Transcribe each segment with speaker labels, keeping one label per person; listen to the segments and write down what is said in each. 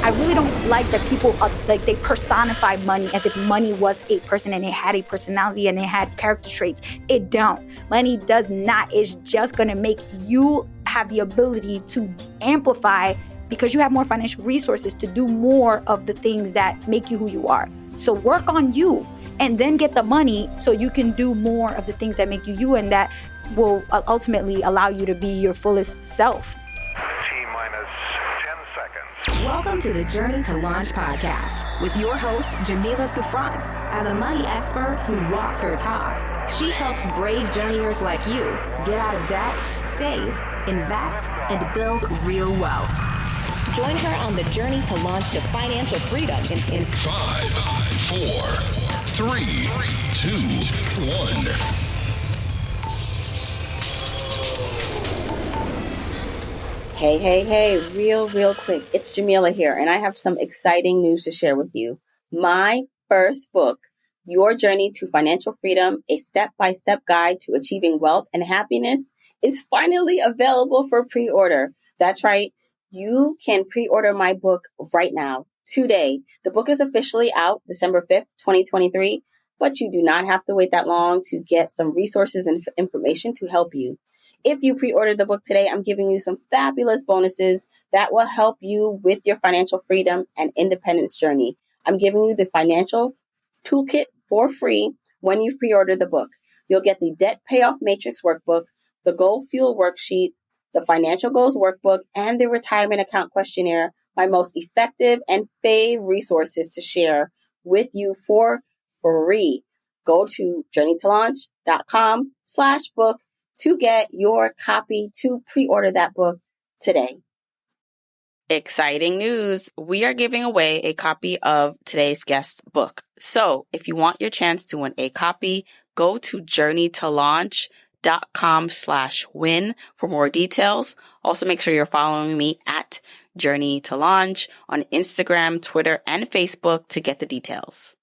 Speaker 1: I really don't like that people like they personify money as if money was a person and it had a personality and it had character traits. It don't. Money does not. It's just going to make you have the ability to amplify because you have more financial resources to do more of the things that make you who you are. So work on you and then get the money so you can do more of the things that make you you, and that will ultimately allow you to be your fullest self.
Speaker 2: Welcome to the Journey to Launch podcast with your host, Jamila Souffrant. As a money expert who walks her talk, she helps brave journeyers like you get out of debt, save, invest, and build real wealth. Join her on the journey to launch to financial freedom in
Speaker 3: 5, 4, 3, 2, 1.
Speaker 4: Hey, real quick. It's Jamila here, and I have some exciting news to share with you. My first book, Your Journey to Financial Freedom, a step-by-step guide to achieving wealth and happiness, is finally available for pre-order. That's right. You can pre-order my book right now, today. The book is officially out December 5th, 2023, but you do not have to wait that long to get some resources and information to help you. If you pre-order the book today, I'm giving you some fabulous bonuses that will help you with your financial freedom and independence journey. I'm giving you the financial toolkit for free when you pre-order the book. You'll get the debt payoff matrix workbook, the goal fuel worksheet, the financial goals workbook, and the retirement account questionnaire, my most effective and fave resources to share with you for free. Go to journeytolaunch.com/book to get your copy to pre-order that book today.
Speaker 5: Exciting news. We are giving away a copy of today's guest book. So if you want your chance to win a copy, go to journeytolaunch.com/win for more details. Also make sure you're following me at Journey to Launch on Instagram, Twitter, and Facebook to get the details.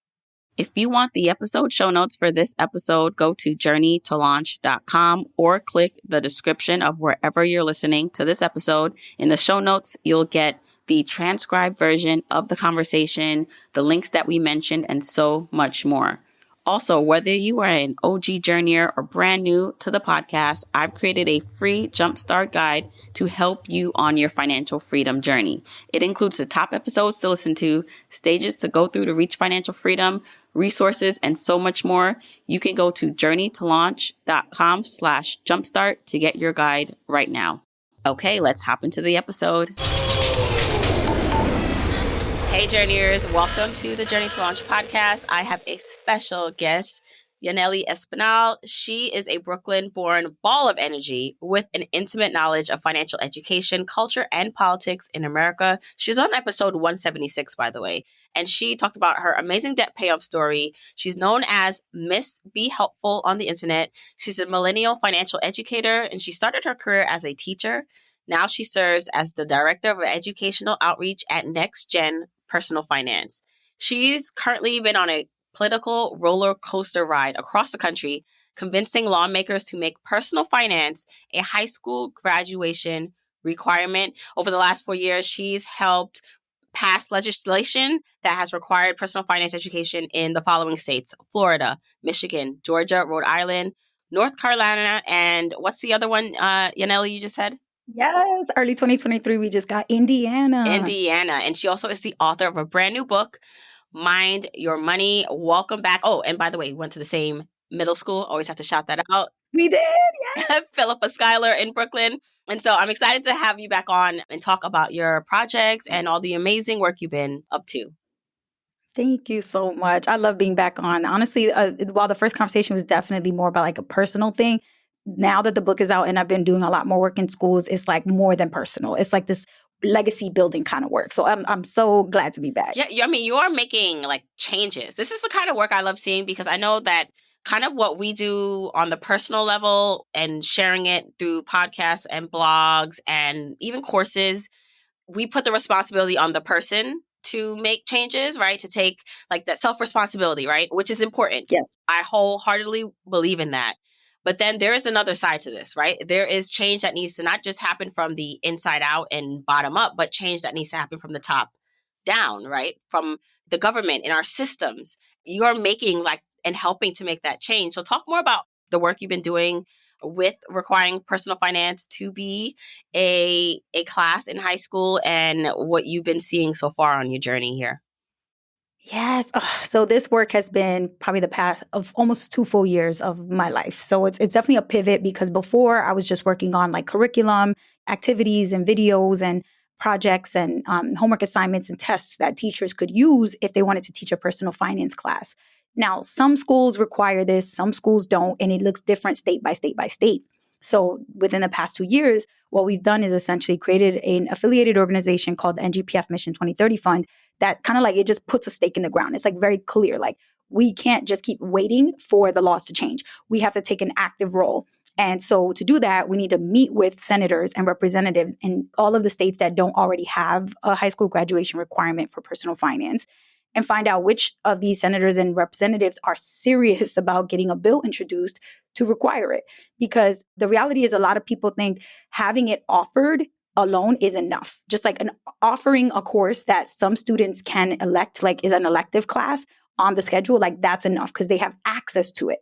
Speaker 5: If you want the episode show notes for this episode, go to journeytolaunch.com or click the description of wherever you're listening to this episode. In the show notes, you'll get the transcribed version of the conversation, the links that we mentioned, and so much more. Also, whether you are an OG journeyer or brand new to the podcast, I've created a free jumpstart guide to help you on your financial freedom journey. It includes the top episodes to listen to, stages to go through to reach financial freedom, resources, and so much more. You can go to journeytolaunch.com/jumpstart to get your guide right now. Okay, let's hop into the episode. Hey journeyers, welcome to the Journey to Launch podcast. I have a special guest, Yanely Espinal. She is a Brooklyn-born ball of energy with an intimate knowledge of financial education, culture, and politics in America. She's on episode 176, by the way, and she talked about her amazing debt payoff story. She's known as Miss Be Helpful on the internet. She's a millennial financial educator, and she started her career as a teacher. Now she serves as the director of educational outreach at Next Gen Personal Finance. She's currently been on a political roller coaster ride across the country, convincing lawmakers to make personal finance a high school graduation requirement. Over the last 4 years, she's helped pass legislation that has required personal finance education in the following states: Florida, Michigan, Georgia, Rhode Island, North Carolina, and what's the other one, Yanely, you just said?
Speaker 1: Yes, early 2023, we just got Indiana.
Speaker 5: And she also is the author of a brand new book, Mind Your Money. Welcome back. Oh, and by the way, we went to the same middle school. Always have to shout that out.
Speaker 1: We did, yeah.
Speaker 5: Philippa Schuyler in Brooklyn. And so I'm excited to have you back on and talk about your projects and all the amazing work you've been up to.
Speaker 1: Thank you so much. I love being back on. Honestly, while the first conversation was definitely more about like a personal thing, now that the book is out and I've been doing a lot more work in schools, it's like more than personal. It's like this legacy building kind of work. So I'm so glad to be back.
Speaker 5: Yeah, I mean, you are making like changes. This is the kind of work I love seeing because I know that kind of what we do on the personal level and sharing it through podcasts and blogs and even courses, we put the responsibility on the person to make changes, right? To take like that self-responsibility, right? Which is important.
Speaker 1: Yes.
Speaker 5: I wholeheartedly believe in that. But then there is another side to this, right? There is change that needs to not just happen from the inside out and bottom up, but change that needs to happen from the top down, right? From the government in our systems. You're making and helping to make that change. So talk more about the work you've been doing with requiring personal finance to be a class in high school and what you've been seeing so far on your journey here.
Speaker 1: Yes. So this work has been probably the past of almost 2 full years of my life. So it's definitely a pivot, because before I was just working on like curriculum, activities and videos and projects and homework assignments and tests that teachers could use if they wanted to teach a personal finance class. Now, some schools require this, some schools don't, and it looks different state by state by state. So within the past 2 years, what we've done is essentially created an affiliated organization called the NGPF Mission 2030 Fund that kind of like, it just puts a stake in the ground. It's like very clear, like we can't just keep waiting for the laws to change. We have to take an active role. And so to do that, we need to meet with senators and representatives in all of the states that don't already have a high school graduation requirement for personal finance, and find out which of these senators and representatives are serious about getting a bill introduced to require it. Because the reality is, a lot of people think having it offered alone is enough. Just like offering a course that some students can elect, like is an elective class on the schedule, like that's enough because they have access to it.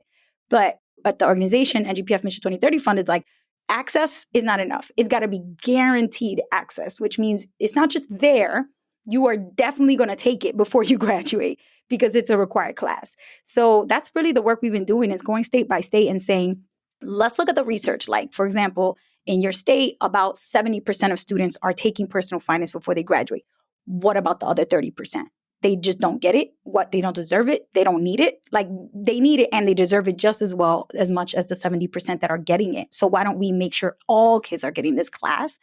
Speaker 1: But at the organization, NGPF Mission 2030 Fund, is like, access is not enough. It's got to be guaranteed access, which means it's not just there. You are definitely going to take it before you graduate because it's a required class. So that's really the work we've been doing, is going state by state and saying, let's look at the research. Like, for example, in your state, about 70% of students are taking personal finance before they graduate. What about the other 30%? They just don't get it. What? They don't deserve it. They don't need it. Like, they need it and they deserve it just as well, as much as the 70% that are getting it. So why don't we make sure all kids are getting this class?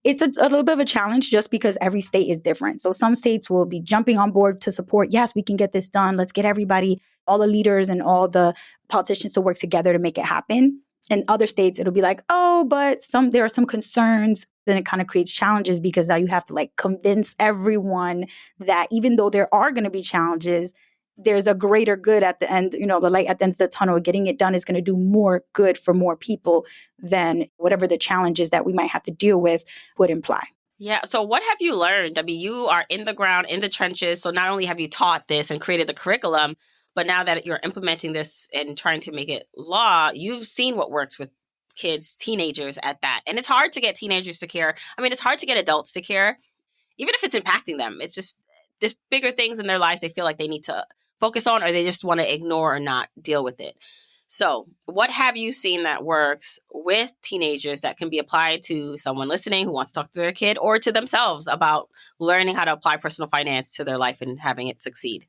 Speaker 1: It's a little bit of a challenge just because every state is different. So some states will be jumping on board to support, yes, we can get this done. Let's get everybody, all the leaders and all the politicians to work together to make it happen. In other states, it'll be like, oh, but there are some concerns. Then it kind of creates challenges because now you have to like convince everyone that even though there are going to be challenges, there's a greater good at the end. The light at the end of the tunnel, getting it done is going to do more good for more people than whatever the challenges that we might have to deal with would imply.
Speaker 5: Yeah. So what have you learned? I mean, you are in the ground, in the trenches. So not only have you taught this and created the curriculum, but now that you're implementing this and trying to make it law, you've seen what works with kids, teenagers at that. And it's hard to get teenagers to care. I mean, it's hard to get adults to care, even if it's impacting them. It's just there's bigger things in their lives they feel like they need to focus on, or they just want to ignore or not deal with it. So what have you seen that works with teenagers that can be applied to someone listening who wants to talk to their kid, or to themselves about learning how to apply personal finance to their life and having it succeed?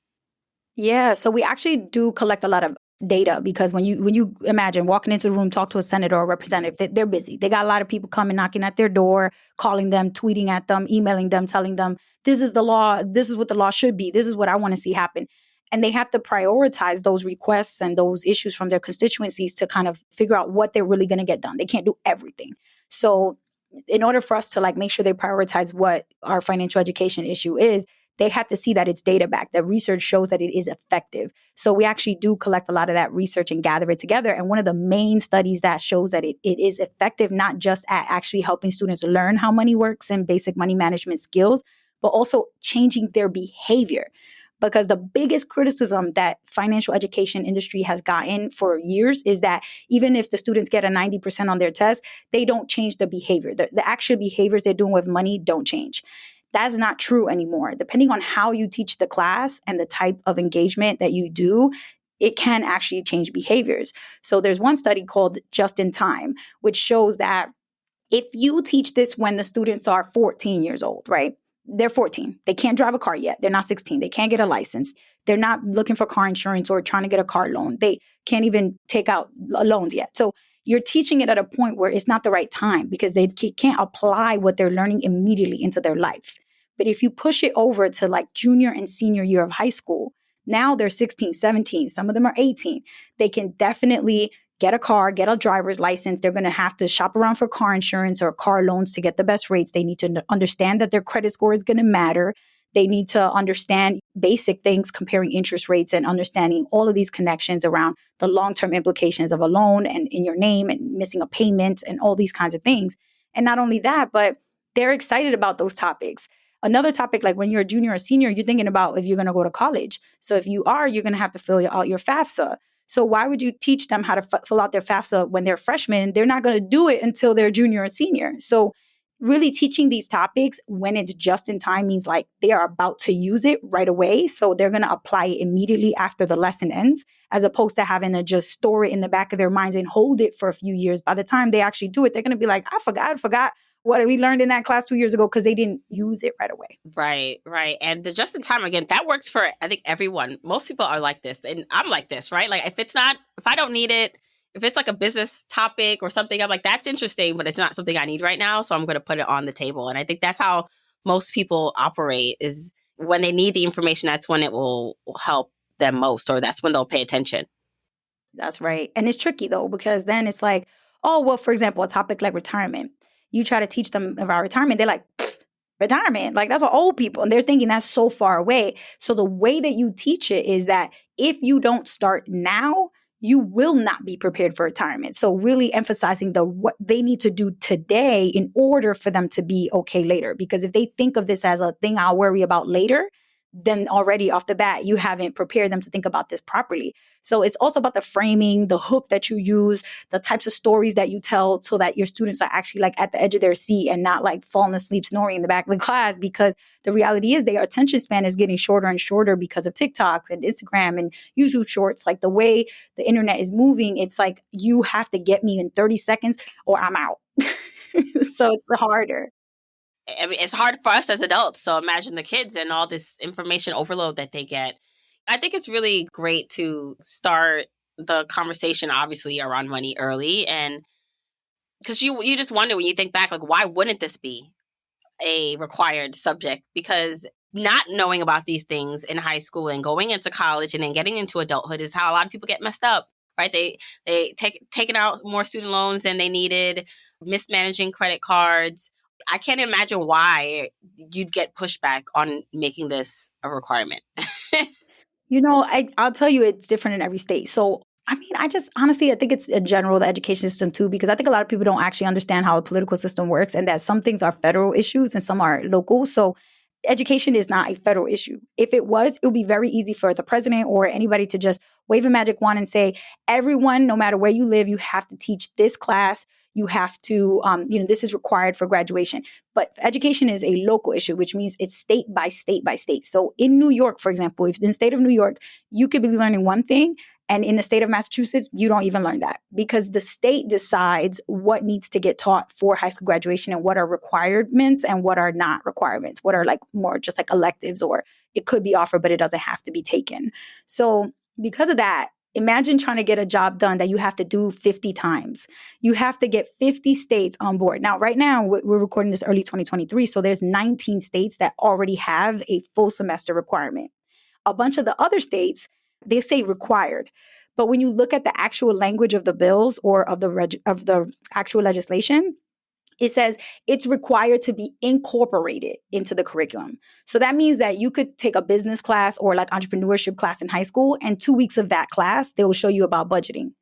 Speaker 1: Yeah, so we actually do collect a lot of data, because when you imagine walking into the room, talk to a senator or representative, they're busy. They got a lot of people coming, knocking at their door, calling them, tweeting at them, emailing them, telling them, this is the law, this is what the law should be, this is what I want to see happen. And they have to prioritize those requests and those issues from their constituencies to kind of figure out what they're really going to get done. They can't do everything. So in order for us to like make sure they prioritize what our financial education issue is, they have to see that it's data backed. The research shows that it is effective. So we actually do collect a lot of that research and gather it together. And one of the main studies that shows that it is effective, not just at actually helping students learn how money works and basic money management skills, but also changing their behavior. Because the biggest criticism that financial education industry has gotten for years is that even if the students get a 90% on their test, they don't change the behavior. The actual behaviors they're doing with money don't change. That's not true anymore. Depending on how you teach the class and the type of engagement that you do, it can actually change behaviors. So there's one study called Just in Time, which shows that if you teach this when the students are 14 years old, right? They're 14. They can't drive a car yet. They're not 16. They can't get a license. They're not looking for car insurance or trying to get a car loan. They can't even take out loans yet. So you're teaching it at a point where it's not the right time because they can't apply what they're learning immediately into their life. But if you push it over to like junior and senior year of high school, now they're 16, 17. Some of them are 18. They can definitely get a car, get a driver's license. They're going to have to shop around for car insurance or car loans to get the best rates. They need to understand that their credit score is going to matter. They need to understand basic things, comparing interest rates and understanding all of these connections around the long-term implications of a loan and in your name and missing a payment and all these kinds of things. And not only that, but they're excited about those topics. Another topic, like when you're a junior or senior, you're thinking about if you're going to go to college. So if you are, you're going to have to fill out your FAFSA. So why would you teach them how to fill out their FAFSA when they're freshmen? They're not going to do it until they're junior or senior. So really teaching these topics when it's just in time means like they are about to use it right away. So they're going to apply it immediately after the lesson ends, as opposed to having to just store it in the back of their minds and hold it for a few years. By the time they actually do it, they're going to be like, I forgot what we learned in that class 2 years ago because they didn't use it right away.
Speaker 5: Right. And the just in time, again, that works for, I think, everyone. Most people are like this. And I'm like this, right? Like if I don't need it, if it's like a business topic or something, I'm like, that's interesting, but it's not something I need right now. So I'm going to put it on the table. And I think that's how most people operate, is when they need the information, that's when it will help them most, or that's when they'll pay attention.
Speaker 1: That's right. And it's tricky though, because then it's like, oh, well, for example, a topic like retirement. You try to teach them about retirement. They're like, retirement, like that's for old people. And they're thinking that's so far away. So the way that you teach it is that if you don't start now, you will not be prepared for retirement. So really emphasizing what they need to do today in order for them to be okay later. Because if they think of this as a thing I'll worry about later, then already off the bat, you haven't prepared them to think about this properly. So it's also about the framing, the hook that you use, the types of stories that you tell so that your students are actually like at the edge of their seat and not like falling asleep snoring in the back of the class, because the reality is their attention span is getting shorter and shorter because of TikTok and Instagram and YouTube shorts. Like the way the internet is moving, it's like you have to get me in 30 seconds or I'm out. So it's harder.
Speaker 5: I mean, it's hard for us as adults. So imagine the kids and all this information overload that they get. I think it's really great to start the conversation, obviously, around money early. And because you just wonder when you think back, like, why wouldn't this be a required subject? Because not knowing about these things in high school and going into college and then getting into adulthood is how a lot of people get messed up, right? They taking out more student loans than they needed, mismanaging credit cards. I can't imagine why you'd get pushback on making this a requirement.
Speaker 1: I'll tell you, it's different in every state. So, I mean, I think it's in general, the education system too, because I think a lot of people don't actually understand how the political system works and that some things are federal issues and some are local. So education is not a federal issue. If it was, it would be very easy for the president or anybody to just wave a magic wand and say, everyone, no matter where you live, you have to teach this class. You have to, this is required for graduation. But education is a local issue, which means it's state by state by state. So in New York, for example, if in the state of New York, you could be learning one thing, and in the state of Massachusetts, you don't even learn that because the state decides what needs to get taught for high school graduation and what are requirements and what are not requirements, what are like more just like electives, or it could be offered, but it doesn't have to be taken. So because of that, imagine trying to get a job done that you have to do 50 times. You have to get 50 states on board. Now, right now, we're recording this early 2023, so there's 19 states that already have a full semester requirement. A bunch of the other states, they say required. But when you look at the actual language of the bills or of the actual legislation, it says it's required to be incorporated into the curriculum. So that means that you could take a business class or like entrepreneurship class in high school, and 2 weeks of that class, they will show you about budgeting.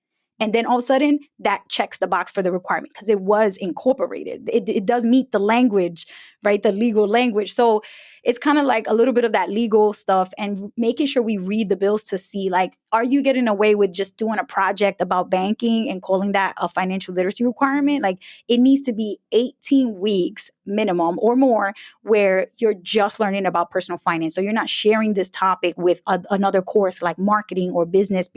Speaker 1: And then all of a sudden, that checks the box for the requirement because it was incorporated. It does meet the language, right? The legal language. So it's kind of like a little bit of that legal stuff and making sure we read the bills to see, like, are you getting away with just doing a project about banking and calling that a financial literacy requirement? Like, it needs to be 18 weeks minimum or more where you're just learning about personal finance. So you're not sharing this topic with another course like marketing or business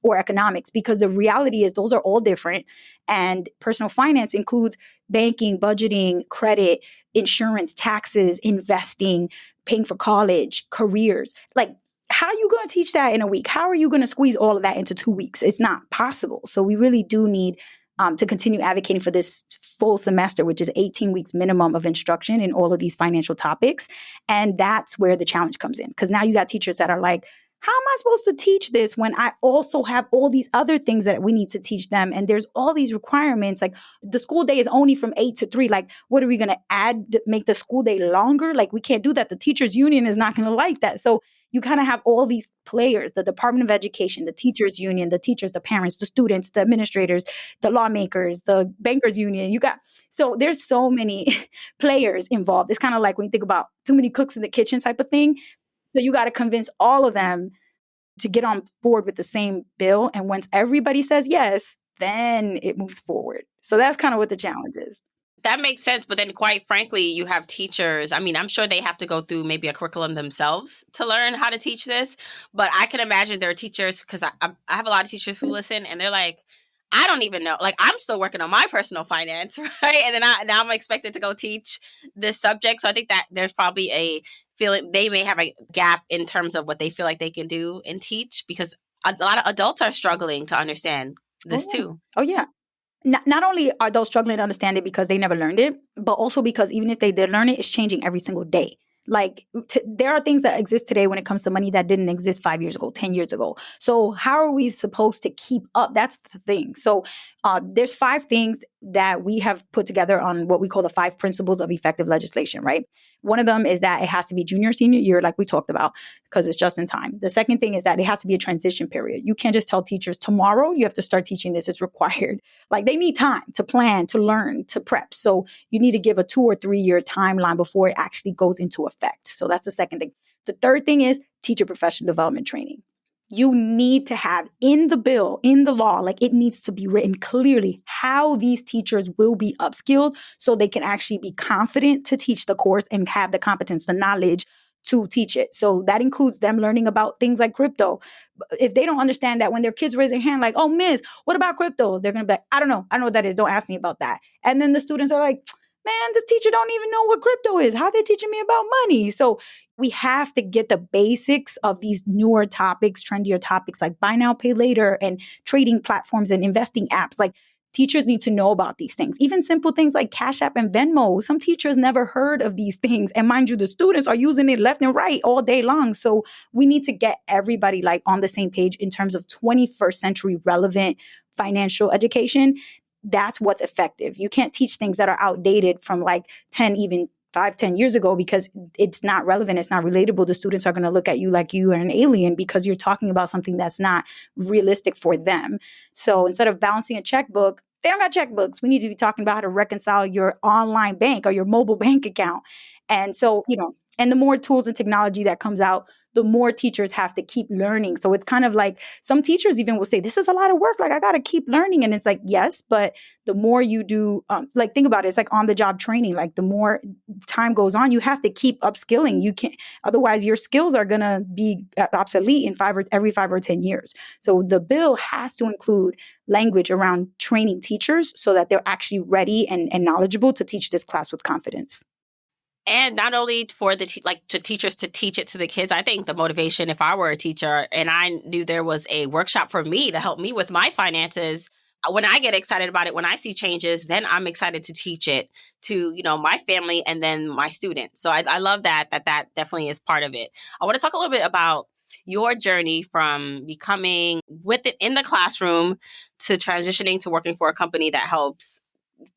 Speaker 1: or economics, because the reality is those are all different. And personal finance includes banking, budgeting, credit, insurance, taxes, investing, paying for college, careers. Like, how are you going to teach that in a week? How are you going to squeeze all of that into 2 weeks? It's not possible. So we really do need to continue advocating for this full semester, which is 18 weeks minimum of instruction in all of these financial topics. And that's where the challenge comes in. Because now you got teachers that are like, how am I supposed to teach this when I also have all these other things that we need to teach them? And there's all these requirements. Like, the school day is only from 8 to 3. Like, what are we going to add, make the school day longer? Like, we can't do that. The teachers union is not going to like that. So you kind of have all these players, the Department of Education, the teachers union, the teachers, the parents, the students, the administrators, the lawmakers, the bankers union. So there's so many players involved. It's kind of like when you think about too many cooks in the kitchen type of thing. So you got to convince all of them to get on board with the same bill. And once everybody says yes, then it moves forward. So that's kind of what the challenge is.
Speaker 5: That makes sense. But then quite frankly, you have teachers. I mean, I'm sure they have to go through maybe a curriculum themselves to learn how to teach this. But I can imagine there are teachers, because I have a lot of teachers who listen and they're like, I don't even know. Like, I'm still working on my personal finance, right? And then now I'm expected to go teach this subject. So I think that there's probably a feeling they may have a gap in terms of what they feel like they can do and teach, because a lot of adults are struggling to understand this too.
Speaker 1: Oh, yeah. Not only are those struggling to understand it because they never learned it, but also because even if they did learn it, it's changing every single day. Like there are things that exist today when it comes to money that didn't exist 5 years ago, 10 years ago. So how are we supposed to keep up? That's the thing. So there's 5 things that we have put together on what we call the 5 principles of effective legislation, right? One of them is that it has to be junior, senior year, like we talked about, because it's just in time. The second thing is that it has to be a transition period. You can't just tell teachers tomorrow you have to start teaching this. It's required. Like they need time to plan, to learn, to prep. So you need to give a 2 or 3 year timeline before it actually goes into effect. So that's the second thing. The third thing is teacher professional development training. You need to have in the bill, in the law, like it needs to be written clearly how these teachers will be upskilled so they can actually be confident to teach the course and have the competence, the knowledge to teach it. So that includes them learning about things like crypto. If they don't understand that, when their kids raise their hand like, oh, miss, what about crypto? They're going to be like, I don't know what that is. Don't ask me about that. And then the students are like, man, this teacher don't even know what crypto is. How are they teaching me about money? So we have to get the basics of these newer topics, trendier topics like buy now, pay later and trading platforms and investing apps. Like teachers need to know about these things. Even simple things like Cash App and Venmo. Some teachers never heard of these things. And mind you, the students are using it left and right all day long. So we need to get everybody like on the same page in terms of 21st century relevant financial education. That's what's effective. You can't teach things that are outdated from like 10, even 5-10 years ago because it's not relevant. It's not relatable. The students are going to look at you like you are an alien because you're talking about something that's not realistic for them. So instead of balancing a checkbook, they don't got checkbooks. We need to be talking about how to reconcile your online bank or your mobile bank account. And so, and the more tools and technology that comes out, the more teachers have to keep learning. So it's kind of like some teachers even will say, this is a lot of work. Like I got to keep learning. And it's like, yes, but the more you do, like think about it, it's like on the job training. Like the more time goes on, you have to keep upskilling. You can't, otherwise your skills are going to be obsolete in every 5 or 10 years. So the bill has to include language around training teachers so that they're actually ready and knowledgeable to teach this class with confidence.
Speaker 5: And not only for the to teachers to teach it to the kids, I think the motivation, if I were a teacher and I knew there was a workshop for me to help me with my finances, when I get excited about it, when I see changes, then I'm excited to teach it to, my family and then my students. So I love that definitely is part of it. I want to talk a little bit about your journey from becoming with it in the classroom to transitioning to working for a company that helps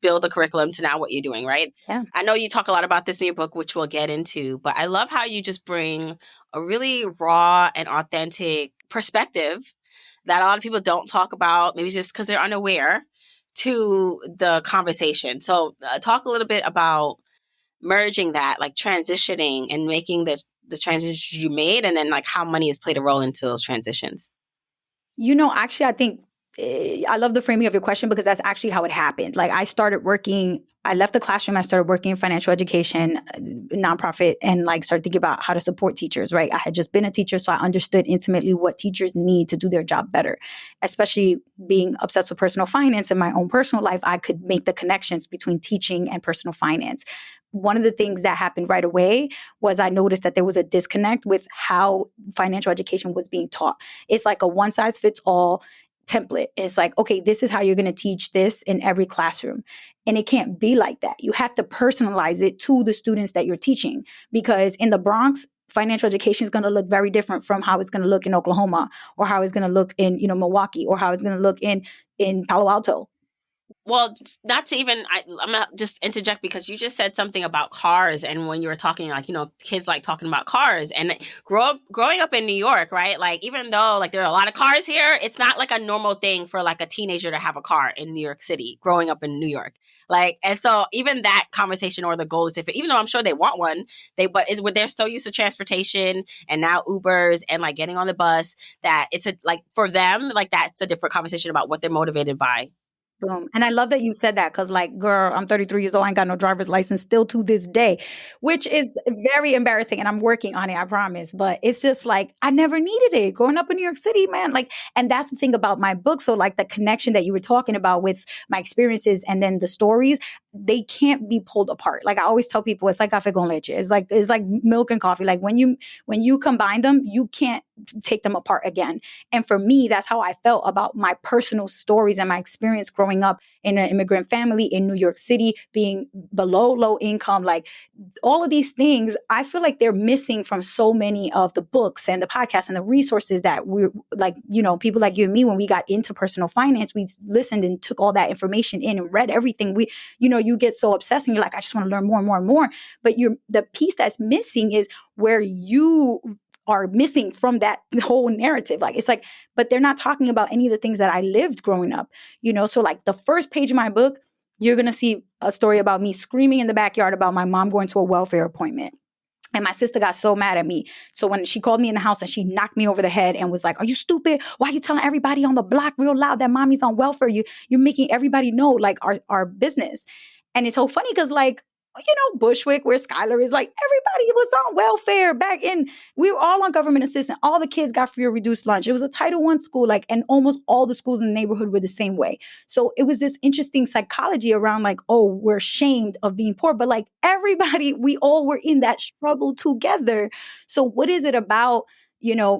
Speaker 5: build a curriculum to now what you're doing, right?
Speaker 1: Yeah.
Speaker 5: I know you talk a lot about this in your book, which we'll get into, but I love how you just bring a really raw and authentic perspective that a lot of people don't talk about, maybe just because they're unaware, to the conversation. So talk a little bit about merging that, like transitioning and making the transitions you made, and then like how money has played a role into those transitions.
Speaker 1: Actually, I think I love the framing of your question because that's actually how it happened. Like I left the classroom, I started working in financial education, nonprofit, and like started thinking about how to support teachers, right? I had just been a teacher, so I understood intimately what teachers need to do their job better. Especially being obsessed with personal finance in my own personal life, I could make the connections between teaching and personal finance. One of the things that happened right away was I noticed that there was a disconnect with how financial education was being taught. It's like a one-size-fits-all template. It's like, okay, this is how you're going to teach this in every classroom. And it can't be like that. You have to personalize it to the students that you're teaching, because in the Bronx, financial education is going to look very different from how it's going to look in Oklahoma, or how it's going to look in, Milwaukee, or how it's going to look in Palo Alto.
Speaker 5: Well, not to even, I'm not just interject because you just said something about cars. And when you were talking, like, kids like talking about cars and growing up in New York, right? Like, even though like there are a lot of cars here, it's not like a normal thing for like a teenager to have a car in New York City growing up in New York. Like, and so even that conversation or the goal is different, even though I'm sure they want one, they're so used to transportation and now Ubers and like getting on the bus that it's like for them, like that's a different conversation about what they're motivated by.
Speaker 1: Boom. And I love that you said that because, like, girl, I'm 33 years old. I ain't got no driver's license still to this day, which is very embarrassing. And I'm working on it, I promise. But it's just like, I never needed it growing up in New York City, man. Like, and that's the thing about my book. So, like, the connection that you were talking about with my experiences and then the stories, they can't be pulled apart. Like, I always tell people, it's like café con leche. It's like milk and coffee. Like, when you combine them, you can't take them apart again. And for me, that's how I felt about my personal stories and my experience growing up in an immigrant family in New York City, being below low income, like all of these things, I feel like they're missing from so many of the books and the podcasts and the resources that we're like, people like you and me, when we got into personal finance, we listened and took all that information in and read everything. You get so obsessed and you're like, I just want to learn more and more and more. But the piece that's missing is where you are missing from that whole narrative. Like, it's like, but they're not talking about any of the things that I lived growing up, So like the first page of my book, you're going to see a story about me screaming in the backyard about my mom going to a welfare appointment. And my sister got so mad at me. So when she called me in the house and she knocked me over the head and was like, are you stupid? Why are you telling everybody on the block real loud that mommy's on welfare? You're making everybody know like our business. And it's so funny because like, Bushwick, where Skylar is, like everybody was on welfare back in. We were all on government assistance. All the kids got free or reduced lunch. It was a Title I school, like, and almost all the schools in the neighborhood were the same way. So it was this interesting psychology around like, oh, we're ashamed of being poor, but like everybody, we all were in that struggle together. So what is it about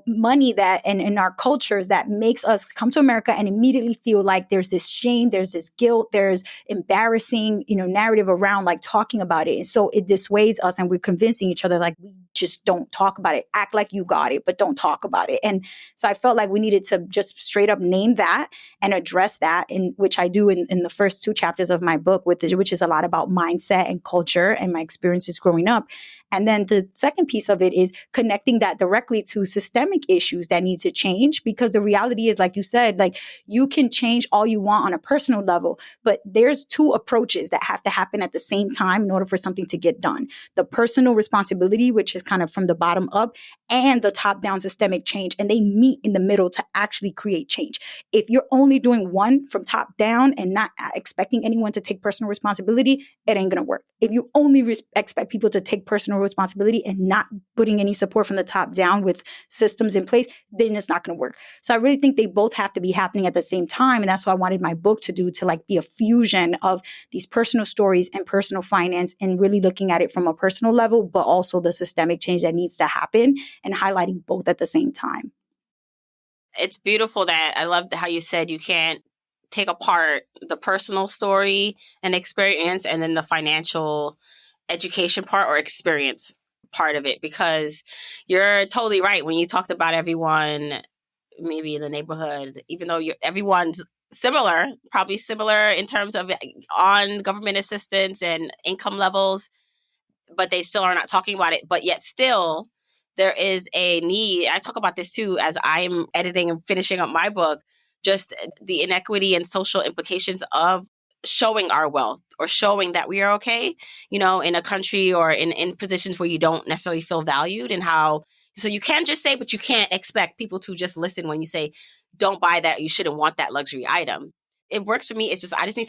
Speaker 1: money that and in our cultures that makes us come to America and immediately feel like there's this shame, there's this guilt, there's embarrassing, narrative around like talking about it. And so it dissuades us and we're convincing each other like we just don't talk about it. Act like you got it, but don't talk about it. And so I felt like we needed to just straight up name that and address that, in which I do in the first 2 chapters of my book, which is a lot about mindset and culture and my experiences growing up. And then the second piece of it is connecting that directly to systemic issues that need to change, because the reality is, like you said, like you can change all you want on a personal level, but there's 2 approaches that have to happen at the same time in order for something to get done. The personal responsibility, which is kind of from the bottom up, and the top down systemic change. And they meet in the middle to actually create change. If you're only doing one from top down and not expecting anyone to take personal responsibility, it ain't going to work. If you only expect people to take personal responsibility and not putting any support from the top down with systems in place, then it's not going to work. So I really think they both have to be happening at the same time. And that's what I wanted my book to do, to like be a fusion of these personal stories and personal finance, and really looking at it from a personal level, but also the systemic change that needs to happen, and highlighting both at the same time.
Speaker 5: It's beautiful that I love how you said you can't take apart the personal story and experience and then the financial education part or experience part of it, because you're totally right. When you talked about everyone maybe in the neighborhood, even though everyone's probably similar in terms of on government assistance and income levels, but they still are not talking about it. But yet still, there is a need. I talk about this too as I'm editing and finishing up my book, just the inequity and social implications of showing our wealth or showing that we are okay, in a country or in positions where you don't necessarily feel valued, and how, so you can just say, but you can't expect people to just listen when you say, don't buy that, you shouldn't want that luxury item. It works for me. It's just, I just need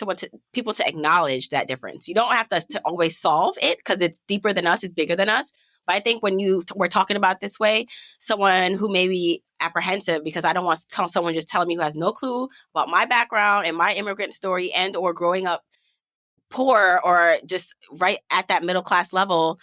Speaker 5: people to acknowledge that difference. You don't have to always solve it because it's deeper than us, it's bigger than us. But I think when we're talking about this way, someone who may be apprehensive, because I don't want to tell someone just telling me who has no clue about my background and my immigrant story and or growing up poor or just right at that middle class level,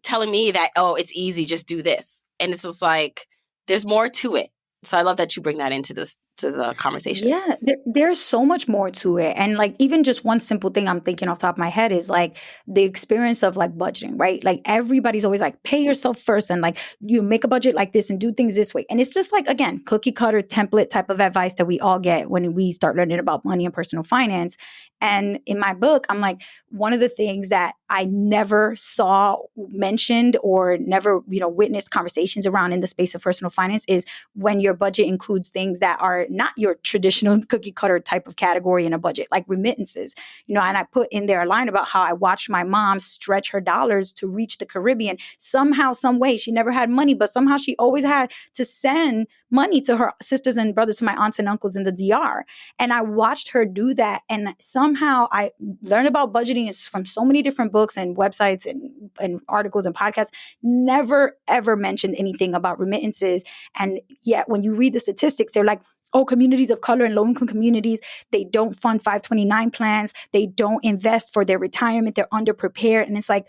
Speaker 5: telling me that, oh, it's easy, just do this. And it's just like, there's more to it. So I love that you bring that into this to the conversation.
Speaker 1: Yeah, there's so much more to it. And like even just one simple thing I'm thinking off the top of my head is like the experience of like budgeting, right? Like everybody's always like, pay yourself first and like you make a budget like this and do things this way. And it's just like, again, cookie cutter template type of advice that we all get when we start learning about money and personal finance. And in my book, I'm like, one of the things that I never saw mentioned or never, witnessed conversations around in the space of personal finance is when your budget includes things that are not your traditional cookie cutter type of category in a budget, like remittances. And I put in there a line about how I watched my mom stretch her dollars to reach the Caribbean. Somehow, some way, she never had money, but somehow she always had to send money to her sisters and brothers, to my aunts and uncles in the DR. And I watched her do that. And somehow I learned about budgeting from so many different books and websites and articles and podcasts, never, ever mentioned anything about remittances. And yet when you read the statistics, they're like, oh, communities of color and low-income communities, they don't fund 529 plans. They don't invest for their retirement. They're underprepared. And it's like,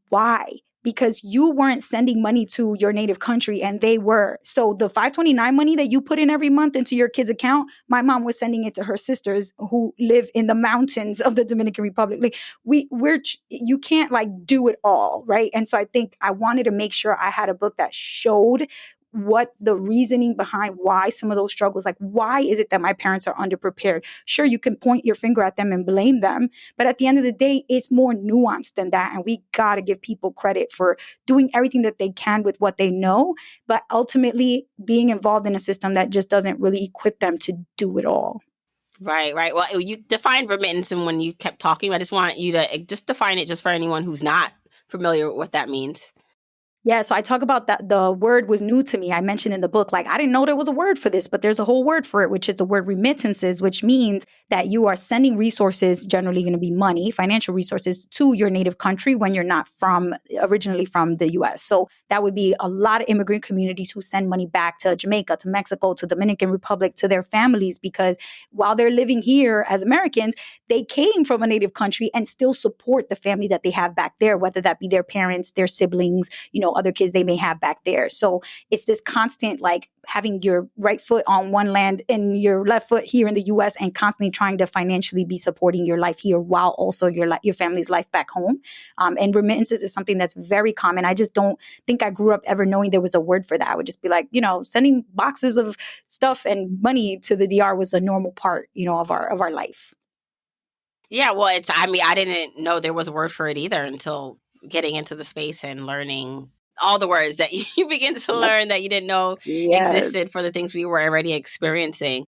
Speaker 1: why? Because you weren't sending money to your native country and they were. So the 529 money that you put in every month into your kid's account, my mom was sending it to her sisters who live in the mountains of the Dominican Republic. Like you can't like do it all, right? And so I think I wanted to make sure I had a book that showed what the reasoning behind why some of those struggles, like why is it that my parents are underprepared? Sure, you can point your finger at them and blame them, but at the end of the day, it's more nuanced than that. And we got to give people credit for doing everything that they can with what they know, but ultimately being involved in a system that just doesn't really equip them to do it all.
Speaker 5: Right. Well, you defined remittance, and when you kept talking, I just want you to just define it just for anyone who's not familiar with what that means.
Speaker 1: Yeah, so I talk about that. The word was new to me. I mentioned in the book, like, I didn't know there was a word for this, but there's a whole word for it, which is the word remittances, which means that you are sending resources, generally going to be money, financial resources, to your native country when you're not originally from the US. So that would be a lot of immigrant communities who send money back to Jamaica, to Mexico, to Dominican Republic, to their families, because while they're living here as Americans, they came from a native country and still support the family that they have back there, whether that be their parents, their siblings, other kids they may have back there. So it's this constant, like having your right foot on one land and your left foot here in the US and constantly trying to financially be supporting your life here while also your family's life back home. And remittances is something that's very common. I just don't think I grew up ever knowing there was a word for that. I would just be like, sending boxes of stuff and money to the DR was a normal part, of our life.
Speaker 5: Yeah, well, I didn't know there was a word for it either until getting into the space and learning all the words that you begin to learn that you didn't know existed for the things we were already experiencing.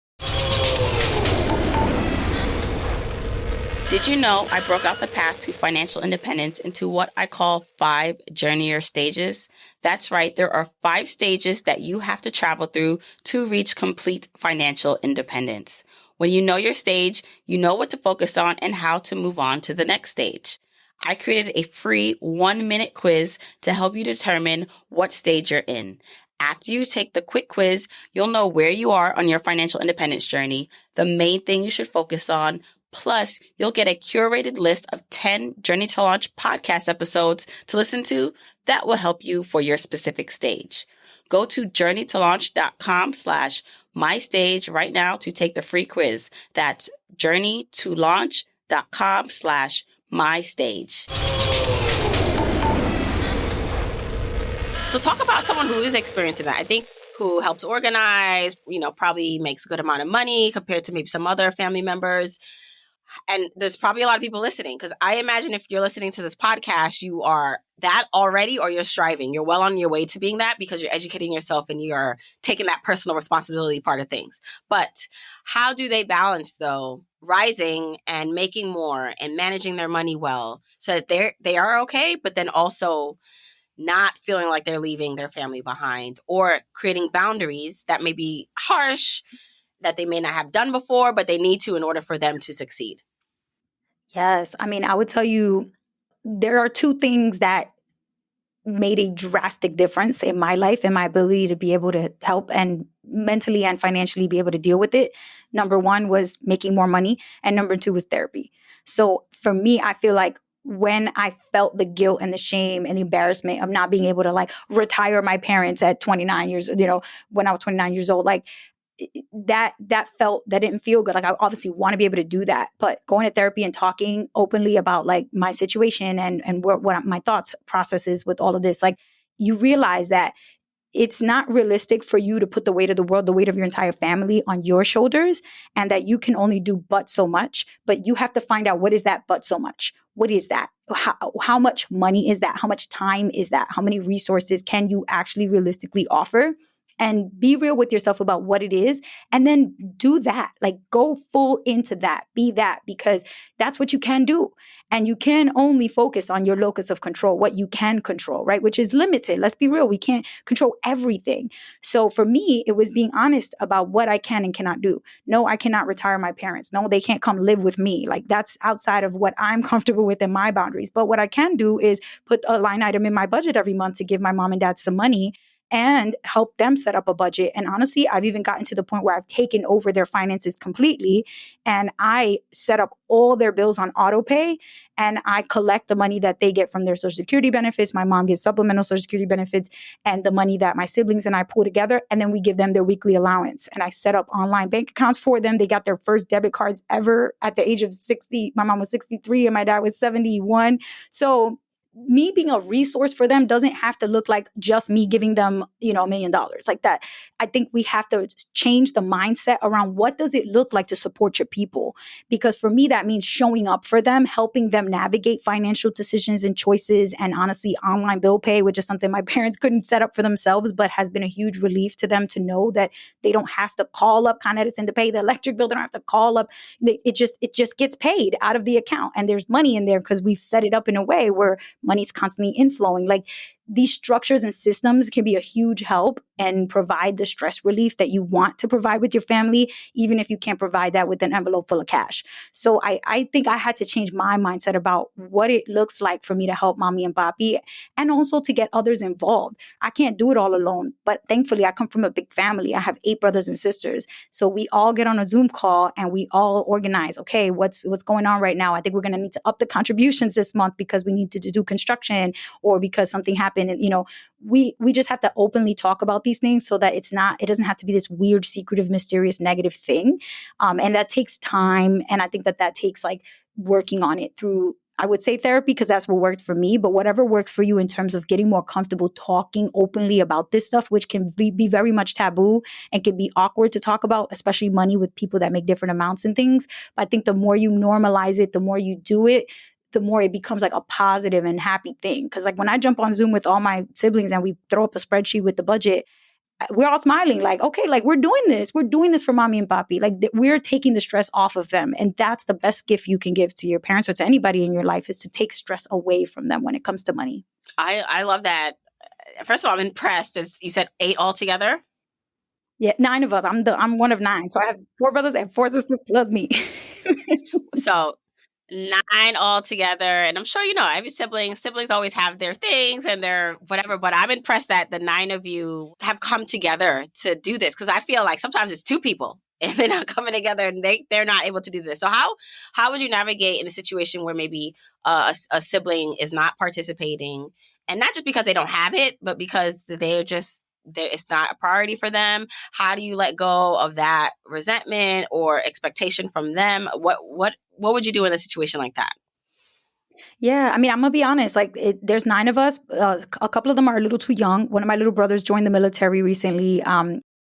Speaker 5: Did you know I broke out the path to financial independence into what I call 5 journeyer stages? That's right. There are 5 stages that you have to travel through to reach complete financial independence. When you know your stage, you know what to focus on and how to move on to the next stage. I created a free 1-minute quiz to help you determine what stage you're in. After you take the quick quiz, you'll know where you are on your financial independence journey, the main thing you should focus on, plus you'll get a curated list of 10 Journey to Launch podcast episodes to listen to that will help you for your specific stage. Go to journeytolaunch.com/mystage right now to take the free quiz. That's journeytolaunch.com/mystage. So talk about someone who is experiencing that. I think who helps organize, probably makes a good amount of money compared to maybe some other family members. And there's probably a lot of people listening, because I imagine if you're listening to this podcast, you are that already, or you're striving. You're well on your way to being that because you're educating yourself and you're taking that personal responsibility part of things. But how do they balance, though, rising and making more and managing their money well so that they are okay, but then also not feeling like they're leaving their family behind, or creating boundaries that may be harsh, that they may not have done before, but they need to in order for them to succeed?
Speaker 1: Yes. I would tell you there are 2 things that made a drastic difference in my life and my ability to be able to help and mentally and financially be able to deal with it. Number 1 was making more money, and number 2 was therapy. So for me, I feel like when I felt the guilt and the shame and the embarrassment of not being able to like retire my parents at 29 years, when I was 29 years old, like that didn't feel good. Like I obviously want to be able to do that, but going to therapy and talking openly about like my situation and what my thoughts processes with all of this, like you realize that it's not realistic for you to put the weight of the world, the weight of your entire family on your shoulders, and that you can only do but so much. But you have to find out, what is that but so much? What is that? How much money is that? How much time is that? How many resources can you actually realistically offer? And be real with yourself about what it is. And then do that. Like go full into that. Be that, because that's what you can do. And you can only focus on your locus of control, what you can control, right? Which is limited. Let's be real. We can't control everything. So for me, it was being honest about what I can and cannot do. No, I cannot retire my parents. No, they can't come live with me. Like that's outside of what I'm comfortable with in my boundaries. But what I can do is put a line item in my budget every month to give my mom and dad some money and help them set up a budget. And honestly, I've even gotten to the point where I've taken over their finances completely, and I set up all their bills on auto pay, and I collect the money that they get from their Social Security benefits. My mom gets supplemental Social Security benefits, and the money that my siblings and I pull together, and then we give them their weekly allowance. And I set up online bank accounts for them. They got their first debit cards ever at the age of 60. My mom was 63 and my dad was 71. So me being a resource for them doesn't have to look like just me giving them, $1 million like that. I think we have to change the mindset around what does it look like to support your people? Because for me, that means showing up for them, helping them navigate financial decisions and choices, and honestly, online bill pay, which is something my parents couldn't set up for themselves, but has been a huge relief to them to know that they don't have to call up Con Edison to pay the electric bill. They don't have to call up. It just gets paid out of the account, and there's money in there because we've set it up in a way where money's constantly inflowing. Like these structures and systems can be a huge help and provide the stress relief that you want to provide with your family, even if you can't provide that with an envelope full of cash. So I think I had to change my mindset about what it looks like for me to help mommy and papi, and also to get others involved. I can't do it all alone, but thankfully I come from a big family. I have 8 brothers and sisters. So we all get on a Zoom call and we all organize, okay, what's going on right now? I think we're going to need to up the contributions this month because we need to do construction, or because something happened. And, we just have to openly talk about these things so that it doesn't have to be this weird, secretive, mysterious, negative thing. And that takes time. And I think that takes like working on it through, I would say, therapy, because that's what worked for me, but whatever works for you in terms of getting more comfortable talking openly about this stuff, which can be very much taboo and can be awkward to talk about, especially money with people that make different amounts and things. But I think the more you normalize it, the more you do it, the more it becomes like a positive and happy thing. Because like when I jump on Zoom with all my siblings and we throw up a spreadsheet with the budget, we're all smiling like, okay, like we're doing this for mommy and papi. Like we're taking the stress off of them. And that's the best gift you can give to your parents or to anybody in your life, is to take stress away from them when it comes to money.
Speaker 5: I love that. First of all, I'm impressed. As you said, 8 altogether.
Speaker 1: Yeah, 9 of us. I'm one of 9. So I have 4 brothers and 4 sisters plus me.
Speaker 5: So 9 altogether. And I'm sure, every siblings always have their things and their whatever, but I'm impressed that the 9 of you have come together to do this. Cause I feel like sometimes it's 2 people and they're not coming together and they're not able to do this. So how would you navigate in a situation where maybe a sibling is not participating, and not just because they don't have it, but because it's not a priority for them? How do you let go of that resentment or expectation from them? What would you do in a situation like that?
Speaker 1: Yeah, I mean, I'm going to be honest. Like, there's 9 of us. A couple of them are a little too young. One of my little brothers joined the military recently.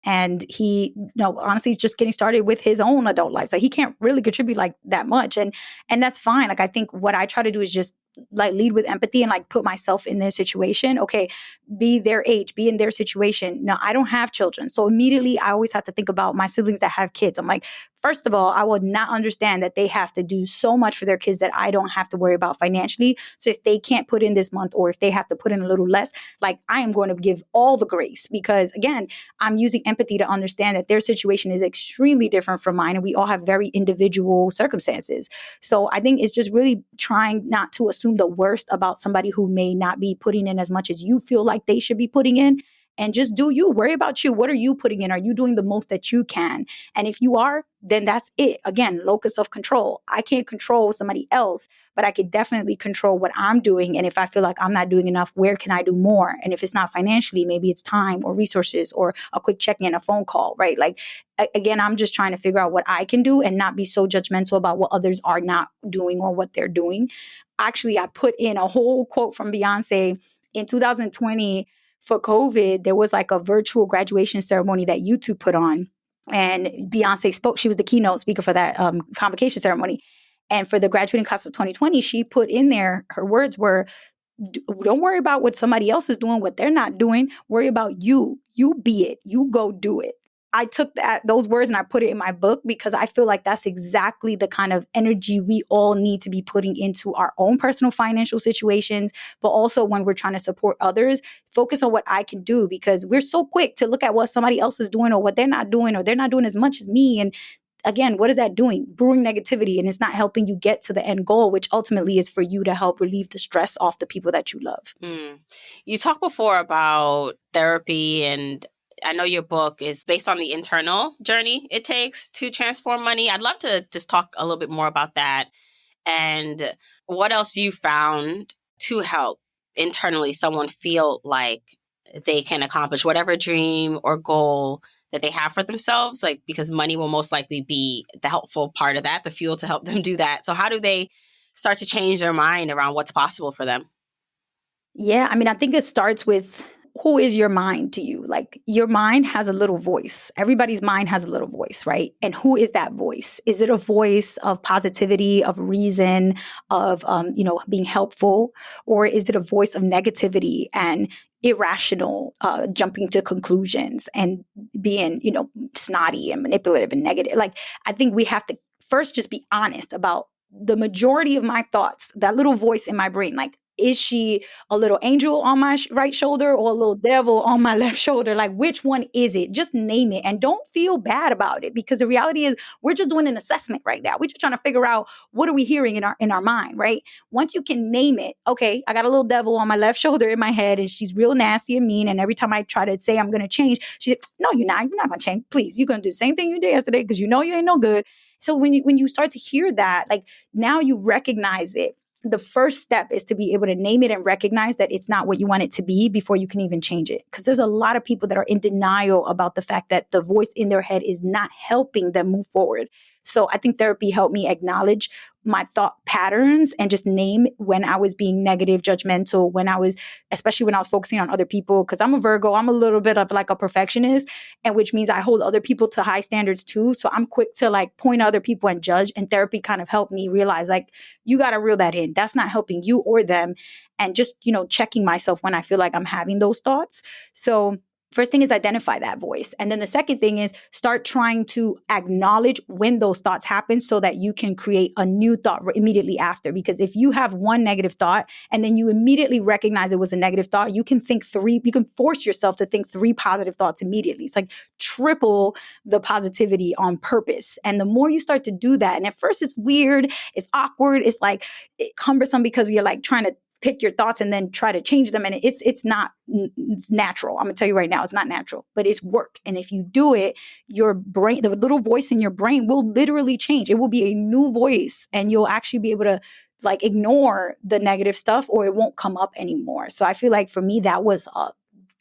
Speaker 1: And he, honestly, he's just getting started with his own adult life. So he can't really contribute like that much. And that's fine. Like, I think what I try to do is just like lead with empathy and like put myself in their situation. Okay, be their age, be in their situation. Now, I don't have children. So immediately I always have to think about my siblings that have kids. I'm like, first of all, I would not understand that they have to do so much for their kids that I don't have to worry about financially. So if they can't put in this month, or if they have to put in a little less, like I am going to give all the grace, because again, I'm using empathy to understand that their situation is extremely different from mine. And we all have very individual circumstances. So I think it's just really trying not to assume the worst about somebody who may not be putting in as much as you feel like they should be putting in, and just do you. Worry about you. What are you putting in? Are you doing the most that you can? And if you are, then that's it. Again, locus of control. I can't control somebody else, but I could definitely control what I'm doing. And if I feel like I'm not doing enough, where can I do more? And if it's not financially, maybe it's time or resources or a quick check-in, a phone call, right? Like, again, I'm just trying to figure out what I can do and not be so judgmental about what others are not doing or what they're doing. Actually, I put in a whole quote from Beyonce in 2020 for COVID. There was like a virtual graduation ceremony that YouTube put on. And Beyonce spoke. She was the keynote speaker for that convocation ceremony. And for the graduating class of 2020, she put in there, her words were, don't worry about what somebody else is doing, what they're not doing. Worry about you. You be it. You go do it. I took those words and I put it in my book because I feel like that's exactly the kind of energy we all need to be putting into our own personal financial situations, but also when we're trying to support others, focus on what I can do, because we're so quick to look at what somebody else is doing or what they're not doing, or they're not doing as much as me. And again, what is that doing? Brewing negativity, and it's not helping you get to the end goal, which ultimately is for you to help relieve the stress off the people that you love.
Speaker 5: You talked before about therapy, and I know your book is based on the internal journey it takes to transform money. I'd love to just talk a little bit more about that and what else you found to help internally someone feel like they can accomplish whatever dream or goal that they have for themselves, like, because money will most likely be the helpful part of that, the fuel to help them do that. So how do they start to change their mind around what's possible for them?
Speaker 1: Yeah, I mean, I think it starts with, who is your mind to you? Like, your mind has a little voice. Everybody's mind has a little voice, right? And who is that voice? Is it a voice of positivity, of reason, of, being helpful? Or is it a voice of negativity and irrational, jumping to conclusions and being, snotty and manipulative and negative? Like, I think we have to first just be honest about the majority of my thoughts, that little voice in my brain. Like, is she a little angel on my right shoulder or a little devil on my left shoulder? Like, which one is it? Just name it and don't feel bad about it, because the reality is we're just doing an assessment right now. We're just trying to figure out, what are we hearing in our mind, right? Once you can name it, okay, I got a little devil on my left shoulder in my head and she's real nasty and mean. And every time I try to say I'm going to change, she's like, no, you're not. You're not going to change. Please, you're going to do the same thing you did yesterday because you know you ain't no good. So when you start to hear that, like, now you recognize it. The first step is to be able to name it and recognize that it's not what you want it to be before you can even change it. Because there's a lot of people that are in denial about the fact that the voice in their head is not helping them move forward. So I think therapy helped me acknowledge my thought patterns and just name when I was being negative, judgmental, especially when I was focusing on other people. Because I'm a Virgo, I'm a little bit of like a perfectionist, and which means I hold other people to high standards too. So I'm quick to like point at other people and judge. And therapy kind of helped me realize, like, you got to reel that in. That's not helping you or them. And just, checking myself when I feel like I'm having those thoughts. So first thing is identify that voice. And then the second thing is start trying to acknowledge when those thoughts happen so that you can create a new thought immediately after. Because if you have one negative thought and then you immediately recognize it was a negative thought, you can force yourself to think 3 positive thoughts immediately. It's like triple the positivity on purpose. And the more you start to do that, and at first it's weird, it's awkward, it's like cumbersome because you're like trying to pick your thoughts and then try to change them. And it's not natural. I'm going to tell you right now, it's not natural, but it's work. And if you do it, your brain, the little voice in your brain will literally change. It will be a new voice and you'll actually be able to like ignore the negative stuff, or it won't come up anymore. So I feel like for me, that was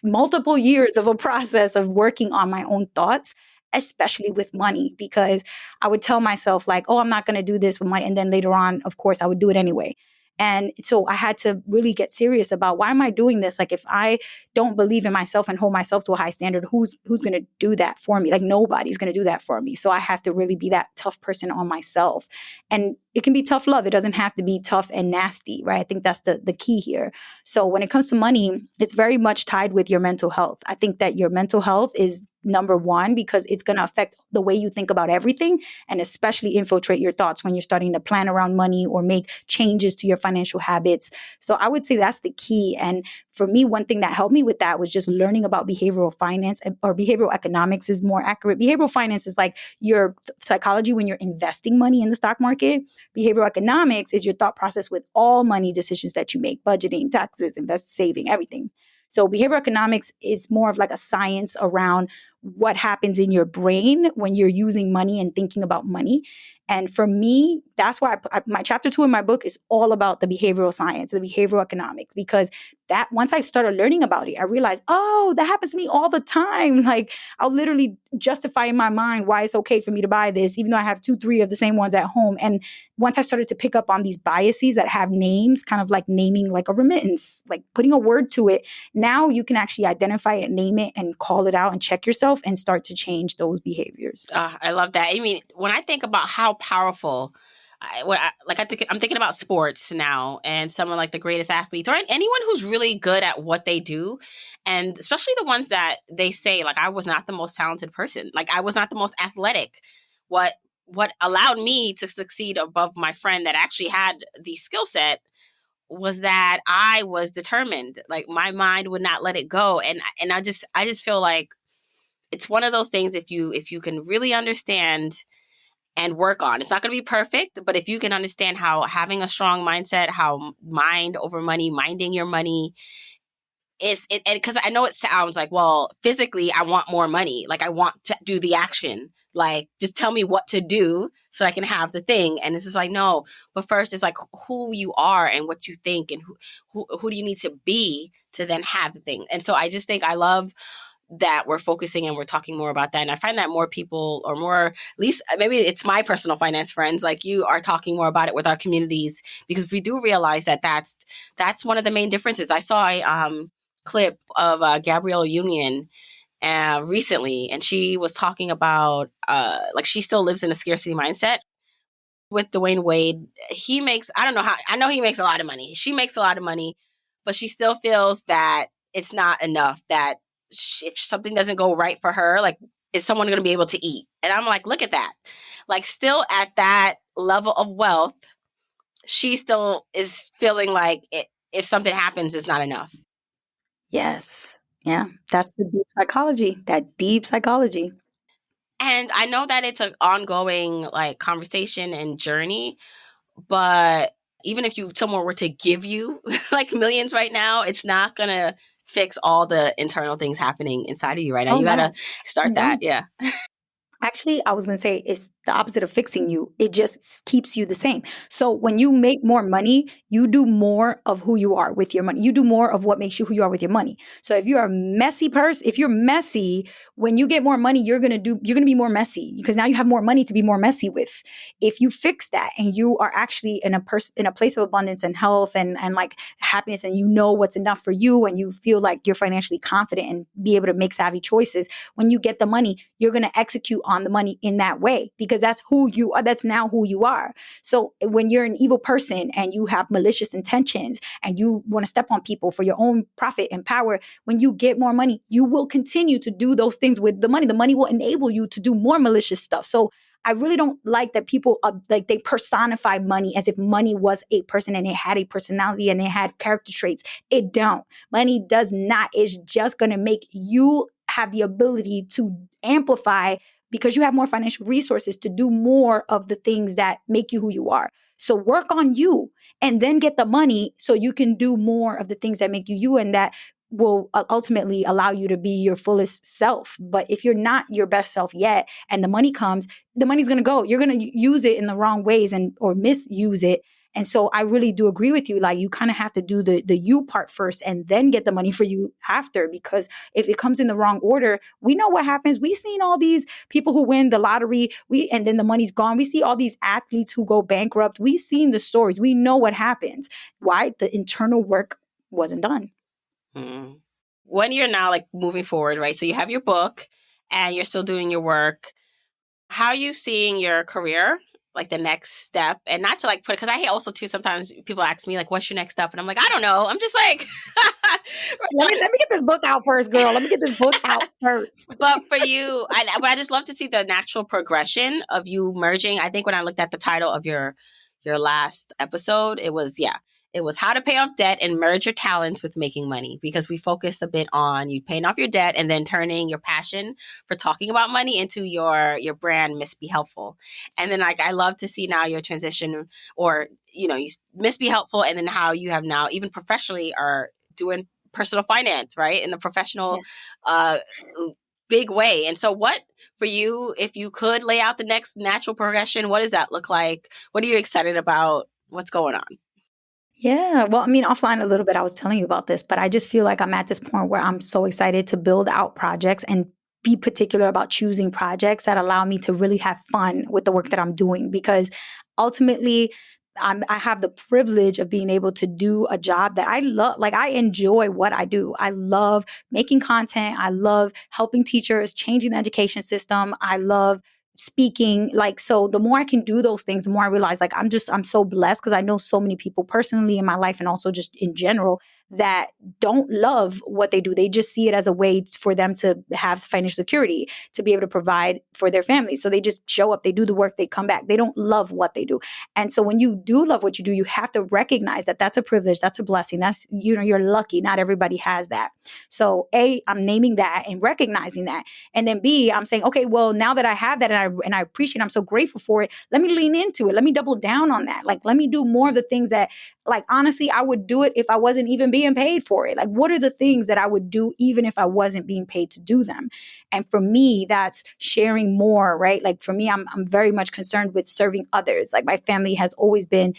Speaker 1: multiple years of a process of working on my own thoughts, especially with money, because I would tell myself like, oh, I'm not going to do this with money. And then later on, of course, I would do it anyway. And so I had to really get serious about, why am I doing this? Like, if I don't believe in myself and hold myself to a high standard, who's going to do that for me? Like, nobody's going to do that for me. So I have to really be that tough person on myself. And it can be tough love. It doesn't have to be tough and nasty, right? I think that's the key here. So when it comes to money, it's very much tied with your mental health. I think that your mental health is number one, because it's going to affect the way you think about everything, and especially infiltrate your thoughts when you're starting to plan around money or make changes to your financial habits. So I would say that's the key. And for me, one thing that helped me with that was just learning about behavioral finance, or behavioral economics is more accurate. Behavioral finance is like your psychology when you're investing money in the stock market. Behavioral economics is your thought process with all money decisions that you make: budgeting, taxes, saving, everything. So behavioral economics is more of like a science around what happens in your brain when you're using money and thinking about money. And for me, that's why my chapter 2 in my book is all about the behavioral science, the behavioral economics, because that once I started learning about it, I realized, oh, that happens to me all the time. Like I'll literally justify in my mind why it's okay for me to buy this, even though I have 2, 3 of the same ones at home. And once I started to pick up on these biases that have names, kind of like naming like a remittance, like putting a word to it, now you can actually identify it, name it, and call it out and check yourself and start to change those behaviors.
Speaker 5: I love that. I mean, when I think about how powerful, I'm thinking about sports now, and someone like the greatest athletes or anyone who's really good at what they do, and especially the ones that they say, like, I was not the most talented person, like I was not the most athletic. What allowed me to succeed above my friend that actually had the skill set was that I was determined. Like my mind would not let it go, and I just feel like it's one of those things. If you can really understand and work on, it's not going to be perfect, but if you can understand how having a strong mindset, how mind over money, minding your money is it, and because I know it sounds like, well, physically I want more money, like I want to do the action, like just tell me what to do so I can have the thing. And it's just like, no, but first it's like who you are and what you think, and who do you need to be to then have the thing. And so I just think I love that we're focusing and we're talking more about that. And I find that more people, or more, at least maybe it's my personal finance friends like you, are talking more about it with our communities, because we do realize that that's one of the main differences. I saw a clip of Gabrielle Union recently, and she was talking about like she still lives in a scarcity mindset. With Dwayne Wade, he makes, I don't know how, I know he makes a lot of money. She makes a lot of money, but she still feels that it's not enough, that if something doesn't go right for her, like, is someone going to be able to eat? And I'm like, look at that. Like, still at that level of wealth, she still is feeling like if something happens, it's not enough.
Speaker 1: Yes. Yeah. That's the deep psychology, that deep psychology.
Speaker 5: And I know that it's an ongoing like conversation and journey, but even if someone were to give you like millions right now, it's not going to fix all the internal things happening inside of you right now. You got to start that. Yeah.
Speaker 1: Actually, I was going to say it's the opposite of fixing you. It just keeps you the same. So when you make more money, you do more of who you are with your money. You do more of what makes you who you are with your money. So if you're a messy person, if you're messy, when you get more money, you're going to be more messy, because now you have more money to be more messy with. If you fix that and you are actually in a place of abundance and health and like happiness, and you know what's enough for you, and you feel like you're financially confident and be able to make savvy choices, when you get the money, you're going to execute on the money in that way, because that's who you are. That's now who you are. So when you're an evil person and you have malicious intentions and you want to step on people for your own profit and power, when you get more money, you will continue to do those things with the money. The money will enable you to do more malicious stuff. So I really don't like that people like they personify money as if money was a person and it had a personality and it had character traits. It don't. Money does not. It's just going to make you have the ability to amplify, because you have more financial resources to do more of the things that make you who you are. So work on you and then get the money so you can do more of the things that make you, and that will ultimately allow you to be your fullest self. But if you're not your best self yet and the money comes, the money's going to go. You're going to use it in the wrong ways or misuse it. And so I really do agree with you. Like, you kind of have to do the you part first and then get the money for you after, because if it comes in the wrong order, we know what happens. We've seen all these people who win the lottery and then the money's gone. We see all these athletes who go bankrupt. We've seen the stories. We know what happens. Why? The internal work wasn't done.
Speaker 5: Mm. When you're now like moving forward, right? So you have your book and you're still doing your work. How are you seeing your career? Like the next step, and not to like put, because I hate also too, sometimes people ask me like, what's your next step? And I'm like, I don't know. I'm just like,
Speaker 1: let me get this book out first, girl. Let me get this book out first.
Speaker 5: But for you, I just love to see the natural progression of you merging. I think when I looked at the title of your last episode, it was how to pay off debt and merge your talents with making money, because we focused a bit on you paying off your debt and then turning your passion for talking about money into your brand, Miss Be Helpful. And then like, I love to see now your transition, or, you Miss Be Helpful, and then how you have now even professionally are doing personal finance, right? In a professional,
Speaker 1: Yeah.
Speaker 5: big way. And so what for you, if you could lay out the next natural progression, what does that look like? What are you excited about? What's going on?
Speaker 1: Yeah. Well, I mean, offline a little bit, I was telling you about this, but I just feel like I'm at this point where I'm so excited to build out projects and be particular about choosing projects that allow me to really have fun with the work that I'm doing. Because ultimately, I have the privilege of being able to do a job that I love. Like, I enjoy what I do. I love making content. I love helping teachers, changing the education system. I love speaking. Like, so the more I can do those things, the more I realize, like, I'm so blessed because I know so many people personally in my life and also just in general that don't love what they do. They just see it as a way for them to have financial security, to be able to provide for their families. So they just show up, they do the work, they come back. They don't love what they do. And so when you do love what you do, you have to recognize that that's a privilege, that's a blessing. That's, you're lucky. Not everybody has that. So A, I'm naming that and recognizing that. And then B, I'm saying, okay, well, now that I have that and I appreciate it, I'm so grateful for it. Let me lean into it. Let me double down on that. Like, let me do more of the things that, like, honestly, I would do it if I wasn't even being paid for it. Like, what are the things that I would do even if I wasn't being paid to do them? And for me, that's sharing more, right? Like, for me, I'm very much concerned with serving others. Like, my family has always been,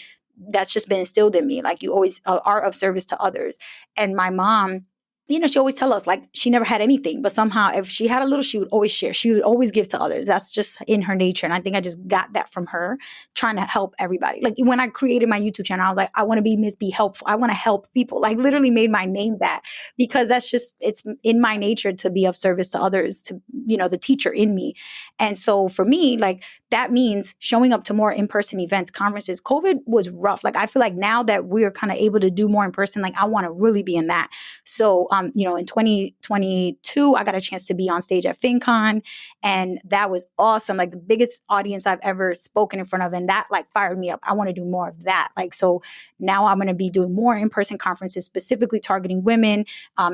Speaker 1: that's just been instilled in me. Like, you always are of service to others. And my mom, she always tell us, like, she never had anything, but somehow if she had a little, she would always share. She would always give to others. That's just in her nature. And I think I just got that from her, trying to help everybody. Like, when I created my YouTube channel, I was like, I want to be helpful. I want to help people. Like, literally made my name that, because that's just, it's in my nature to be of service to others, to, the teacher in me. And so for me, like, that means showing up to more in-person events, conferences. COVID was rough. Like, I feel like now that we're kind of able to do more in person, like, I want to really be in that. So, in 2022, I got a chance to be on stage at FinCon, and that was awesome. Like, the biggest audience I've ever spoken in front of, and that, like, fired me up. I want to do more of that. Like, so now I'm going to be doing more in-person conferences, specifically targeting women,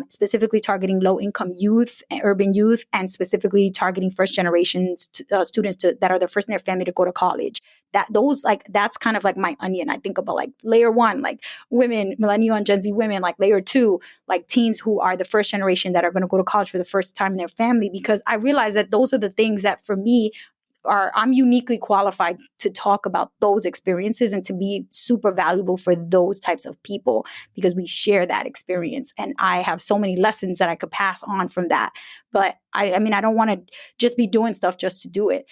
Speaker 1: specifically targeting low-income youth, urban youth, and specifically targeting first-generation students that are the first in their family to go to college. That's kind of like my onion. I think about, like, layer one, like, women, millennial and Gen Z women, like layer two, like teens who are the first generation that are going to go to college for the first time in their family, because I realize that those are the things that for me I'm uniquely qualified to talk about those experiences and to be super valuable for those types of people, because we share that experience. And I have so many lessons that I could pass on from that. But I mean, I don't want to just be doing stuff just to do it.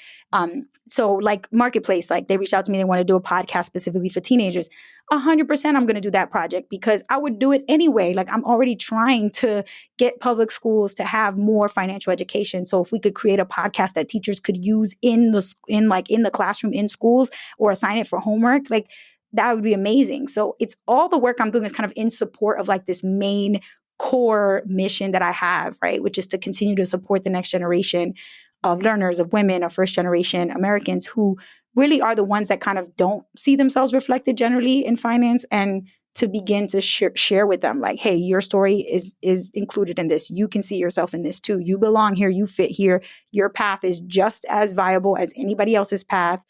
Speaker 1: So like Marketplace, like, they reached out to me, they want to do a podcast specifically for teenagers. 100% I'm going to do that project, because I would do it anyway. Like, I'm already trying to get public schools to have more financial education. So if we could create a podcast that teachers could use in the classroom in schools, or assign it for homework, like, that would be amazing. So it's all the work I'm doing is kind of in support of, like, this main core mission that I have, right? Which is to continue to support the next generation of learners, of women, of first generation Americans who really are the ones that kind of don't see themselves reflected generally in finance, and to begin to share with them, like, hey, your story is included in this. You can see yourself in this too. You belong here. You fit here. Your path is just as viable as anybody else's path.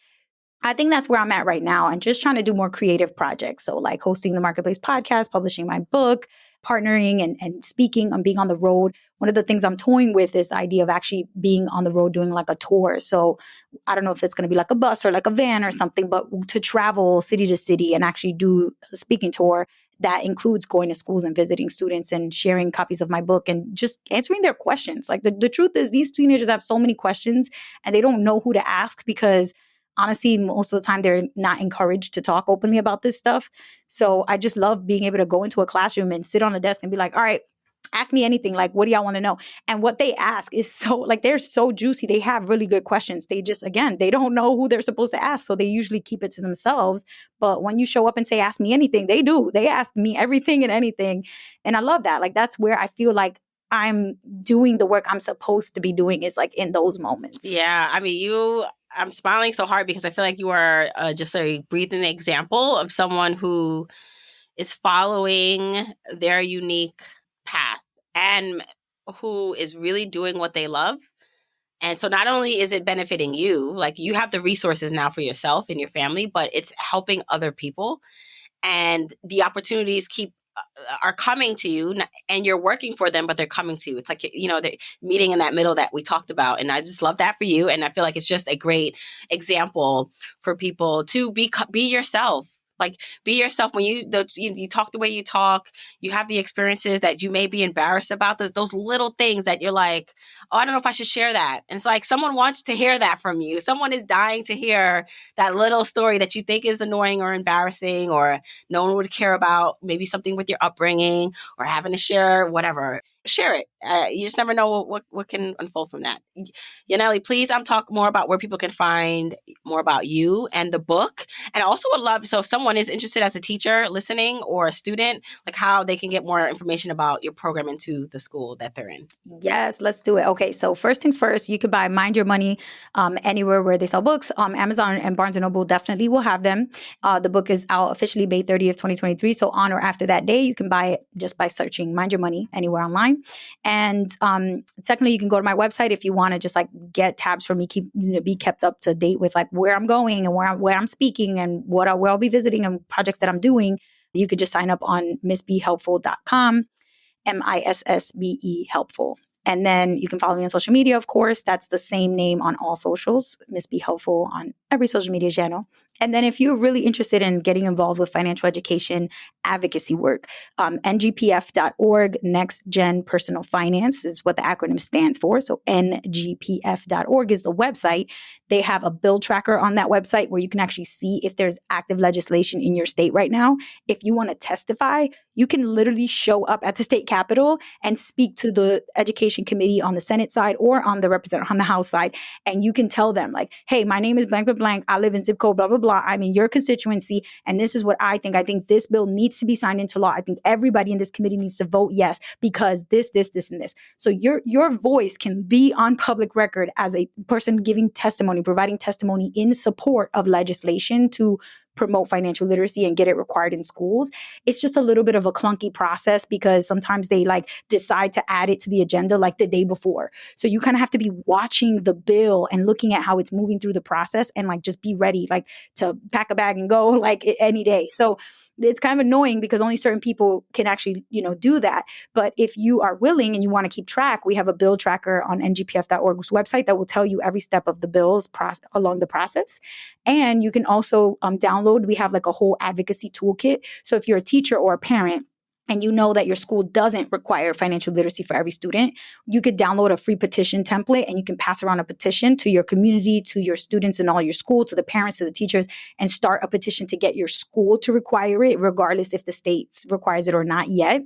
Speaker 1: I think that's where I'm at right now, and just trying to do more creative projects. So, like, hosting the Marketplace podcast, publishing my book, partnering and speaking, and being on the road. One of the things I'm toying with is the idea of actually being on the road, doing like a tour. So I don't know if it's going to be like a bus or like a van or something, but to travel city to city and actually do a speaking tour that includes going to schools and visiting students and sharing copies of my book and just answering their questions. Like, the truth is, these teenagers have so many questions and they don't know who to ask, because honestly, most of the time they're not encouraged to talk openly about this stuff. So I just love being able to go into a classroom and sit on a desk and be like, all right, ask me anything. Like, what do y'all want to know? And what they ask is so, like, they're so juicy. They have really good questions. They just, again, they don't know who they're supposed to ask. So they usually keep it to themselves. But when you show up and say, ask me anything, they do. They ask me everything and anything. And I love that. Like, that's where I feel like I'm doing the work I'm supposed to be doing, is like in those moments.
Speaker 5: Yeah. I mean, I'm smiling so hard because I feel like you are just a breathing example of someone who is following their unique path and who is really doing what they love. And so not only is it benefiting you, like, you have the resources now for yourself and your family, but it's helping other people. And the opportunities keep are coming to you and you're working for them, but they're coming to you. It's like, the meeting in that middle that we talked about. And I just love that for you. And I feel like it's just a great example for people to be yourself. Like, be yourself. When you talk the way you talk, you have the experiences that you may be embarrassed about, those little things that you're like, oh, I don't know if I should share that. And it's like, someone wants to hear that from you. Someone is dying to hear that little story that you think is annoying or embarrassing, or no one would care about, maybe something with your upbringing or having to share whatever. Share it. You just never know what can unfold from that. Yanely, please talk more about where people can find more about you and the book. And I also would love, so if someone is interested as a teacher listening or a student, like how they can get more information about your program into the school that they're in.
Speaker 1: Yes, let's do it. Okay, so first things first, you can buy Mind Your Money anywhere where they sell books. Amazon and Barnes & Noble definitely will have them. The book is out officially May 30th, 2023. So on or after that day, you can buy it just by searching Mind Your Money anywhere online. And secondly, you can go to my website if you want to just like get tabs from me, be kept up to date with like where I'm going and where I'm speaking and where I'll be visiting and projects that I'm doing. You could just sign up on missbehelpful.com, MISSBE helpful. And then you can follow me on social media, of course. That's the same name on all socials, Miss Be Helpful on every social media channel. And then if you're really interested in getting involved with financial education advocacy work, ngpf.org, Next Gen Personal Finance is what the acronym stands for. So ngpf.org is the website. They have a bill tracker on that website where you can actually see if there's active legislation in your state right now. If you want to testify, you can literally show up at the state capitol and speak to the education committee on the Senate side or on the representative on the House side. And you can tell them like, hey, my name is blank, blank, blank. I live in zip code, blah, blah, blah. I'm in your constituency. And this is what I think. I think this bill needs to be signed into law. I think everybody in this committee needs to vote yes, because this, and this. So your voice can be on public record as a person giving testimony, providing testimony in support of legislation to promote financial literacy and get it required in schools. It's just a little bit of a clunky process because sometimes they like decide to add it to the agenda like the day before. So you kind of have to be watching the bill and looking at how it's moving through the process and like just be ready like to pack a bag and go like any day. So it's kind of annoying because only certain people can actually, do that. But if you are willing and you want to keep track, we have a bill tracker on ngpf.org's website that will tell you every step of the bills along the process. And you can also download, we have like a whole advocacy toolkit. So if you're a teacher or a parent, and you know that your school doesn't require financial literacy for every student, you could download a free petition template and you can pass around a petition to your community, to your students in all your school, to the parents, to the teachers, and start a petition to get your school to require it, regardless if the state requires it or not yet.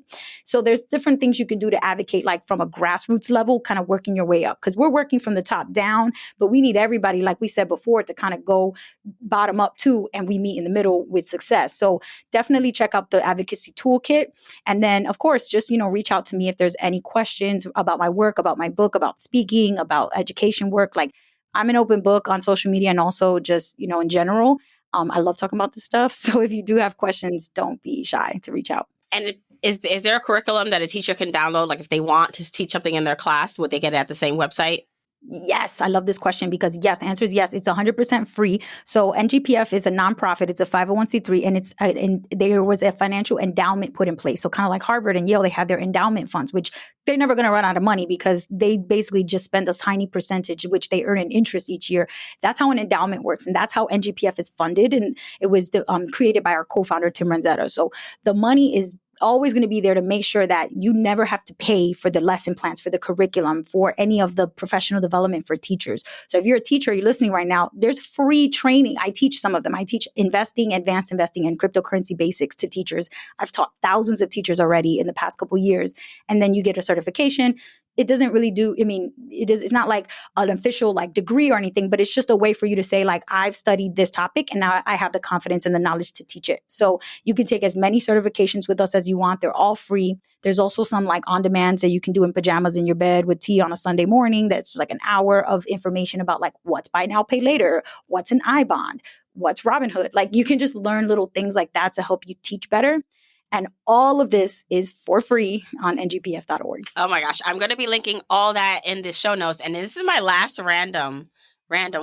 Speaker 1: So there's different things you can do to advocate, like from a grassroots level, kind of working your way up. Because we're working from the top down, but we need everybody, like we said before, to kind of go bottom up too, and we meet in the middle with success. So definitely check out the advocacy toolkit. And then, of course, just, reach out to me if there's any questions about my work, about my book, about speaking, about education work. Like, I'm an open book on social media and also just, in general. I love talking about this stuff. So if you do have questions, don't be shy to reach out.
Speaker 5: And is there a curriculum that a teacher can download? Like if they want to teach something in their class, would they get it at the same website?
Speaker 1: Yes, I love this question because yes, the answer is yes. It's 100% free. So NGPF is a nonprofit. It's a 501c3 and there was a financial endowment put in place. So kind of like Harvard and Yale, they have their endowment funds, which they're never going to run out of money because they basically just spend a tiny percentage, which they earn in interest each year. That's how an endowment works. And that's how NGPF is funded. And it was created by our co-founder, Tim Ranzetta. So the money is always going to be there to make sure that you never have to pay for the lesson plans, for the curriculum, for any of the professional development for teachers. So if you're a teacher, you're listening right now, there's free training. I teach some of them. I teach investing, advanced investing, and cryptocurrency basics to teachers. I've taught thousands of teachers already in the past couple of years. And then you get a certification. It doesn't really it's not like an official like degree or anything, but it's just a way for you to say like, I've studied this topic and now I have the confidence and the knowledge to teach it. So you can take as many certifications with us as you want. They're all free. There's also some like on demands that you can do in pajamas in your bed with tea on a Sunday morning. That's like an hour of information about like what's buy now, pay later, what's an iBond, what's Robinhood. Like you can just learn little things like that to help you teach better. And all of this is for free on ngpf.org.
Speaker 5: Oh my gosh. I'm going to be linking all that in the show notes. And this is my last random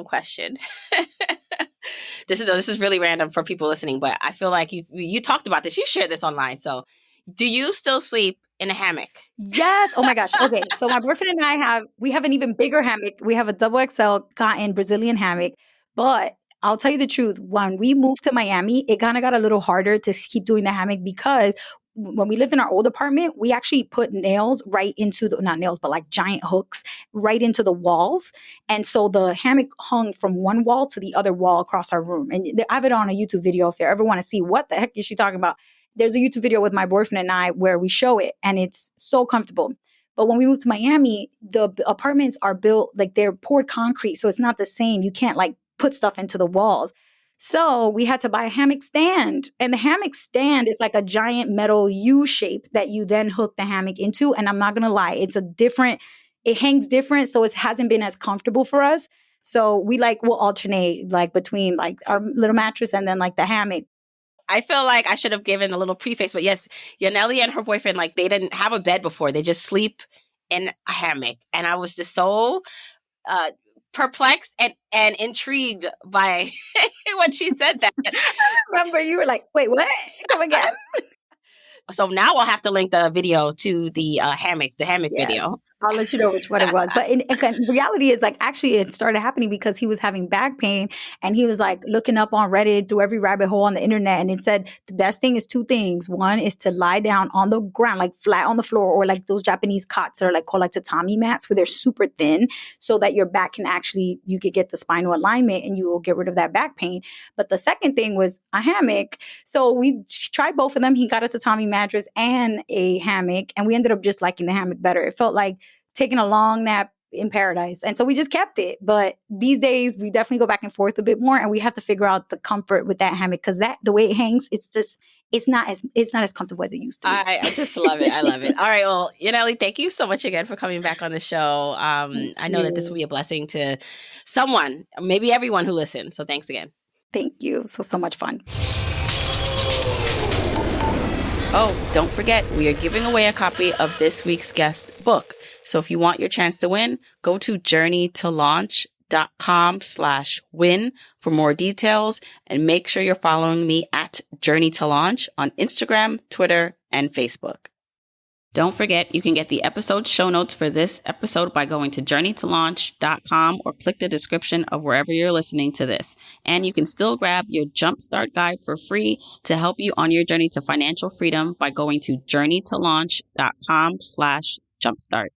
Speaker 5: question. This is really random for people listening, but I feel like you talked about this. You shared this online. So Do you still sleep in a hammock?
Speaker 1: Yes. Oh my gosh. Okay. So my boyfriend and we have an even bigger hammock. We have a double XL cotton Brazilian hammock. But I'll tell you the truth. When we moved to Miami, it kind of got a little harder to keep doing the hammock because when we lived in our old apartment, we actually put nails right into not nails, but like giant hooks right into the walls. And so the hammock hung from one wall to the other wall across our room. And I have it on a YouTube video if you ever want to see what the heck is she talking about. There's a YouTube video with my boyfriend and I where we show it, and it's so comfortable. But when we moved to Miami, the apartments are built like they're poured concrete. So it's not the same. You can't like put stuff into the walls. So we had to buy a hammock stand. And the hammock stand is like a giant metal U shape that you then hook the hammock into. And I'm not going to lie, it hangs different. So it hasn't been as comfortable for us. So we'll alternate like between like our little mattress and then like the hammock.
Speaker 5: I feel like I should have given a little preface, but yes, Yanely and her boyfriend, like they didn't have a bed before. They just sleep in a hammock. And I was just so perplexed and intrigued by when she said that.
Speaker 1: I remember you were like, wait, what? Come again?
Speaker 5: So now I'll have to link the video to the hammock video.
Speaker 1: I'll let you know which one it was. But in reality is like, actually it started happening because he was having back pain and he was like looking up on Reddit through every rabbit hole on the internet. And it said the best thing is two things. One is to lie down on the ground, like flat on the floor, or like those Japanese cots are like called like tatami mats where they're super thin so that your back you could get the spinal alignment and you will get rid of that back pain. But the second thing was a hammock. So we tried both of them. He got a tatami mattress and a hammock, and we ended up just liking the hammock better. It felt like taking a long nap in paradise, and so we just kept it. But these days we definitely go back and forth a bit more, and we have to figure out the comfort with that hammock because the way it hangs, it's not as comfortable as it used to be.
Speaker 5: I just love it. I love it. All right, well, Yanely, thank you so much again for coming back on the show. I know that this will be a blessing to someone, maybe everyone who listens. So thanks again.
Speaker 1: Thank you. So much fun.
Speaker 5: Oh, don't forget, we are giving away a copy of this week's guest book. So if you want your chance to win, go to journeytolaunch.com/win for more details, and make sure you're following me at Journey to Launch on Instagram, Twitter, and Facebook. Don't forget, you can get the episode show notes for this episode by going to journeytolaunch.com or click the description of wherever you're listening to this. And you can still grab your Jumpstart Guide for free to help you on your journey to financial freedom by going to journeytolaunch.com/jumpstart.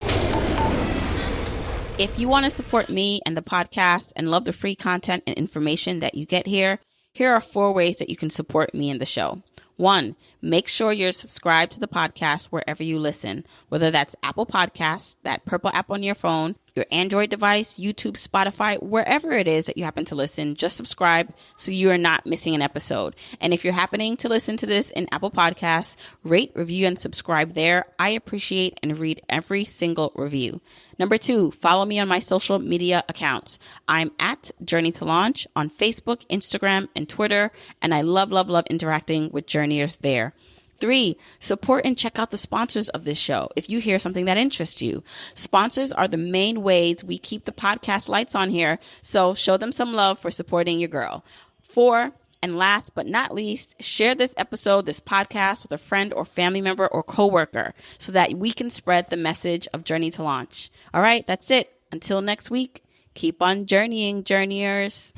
Speaker 5: If you want to support me and the podcast and love the free content and information that you get here are 4 ways that you can support me and the show. 1, make sure you're subscribed to the podcast wherever you listen, whether that's Apple Podcasts, that purple app on your phone, your Android device, YouTube, Spotify, wherever it is that you happen to listen, just subscribe so you are not missing an episode. And if you're happening to listen to this in Apple Podcasts, rate, review, and subscribe there. I appreciate and read every single review. Number 2, follow me on my social media accounts. I'm at Journey to Launch on Facebook, Instagram, and Twitter, and I love interacting with journeyers there. 3, support and check out the sponsors of this show if you hear something that interests you. Sponsors are the main ways we keep the podcast lights on here, so show them some love for supporting your girl. 4, and last but not least, share this podcast with a friend or family member or coworker so that we can spread the message of Journey to Launch. All right, that's it. Until next week, keep on journeying, journeyers.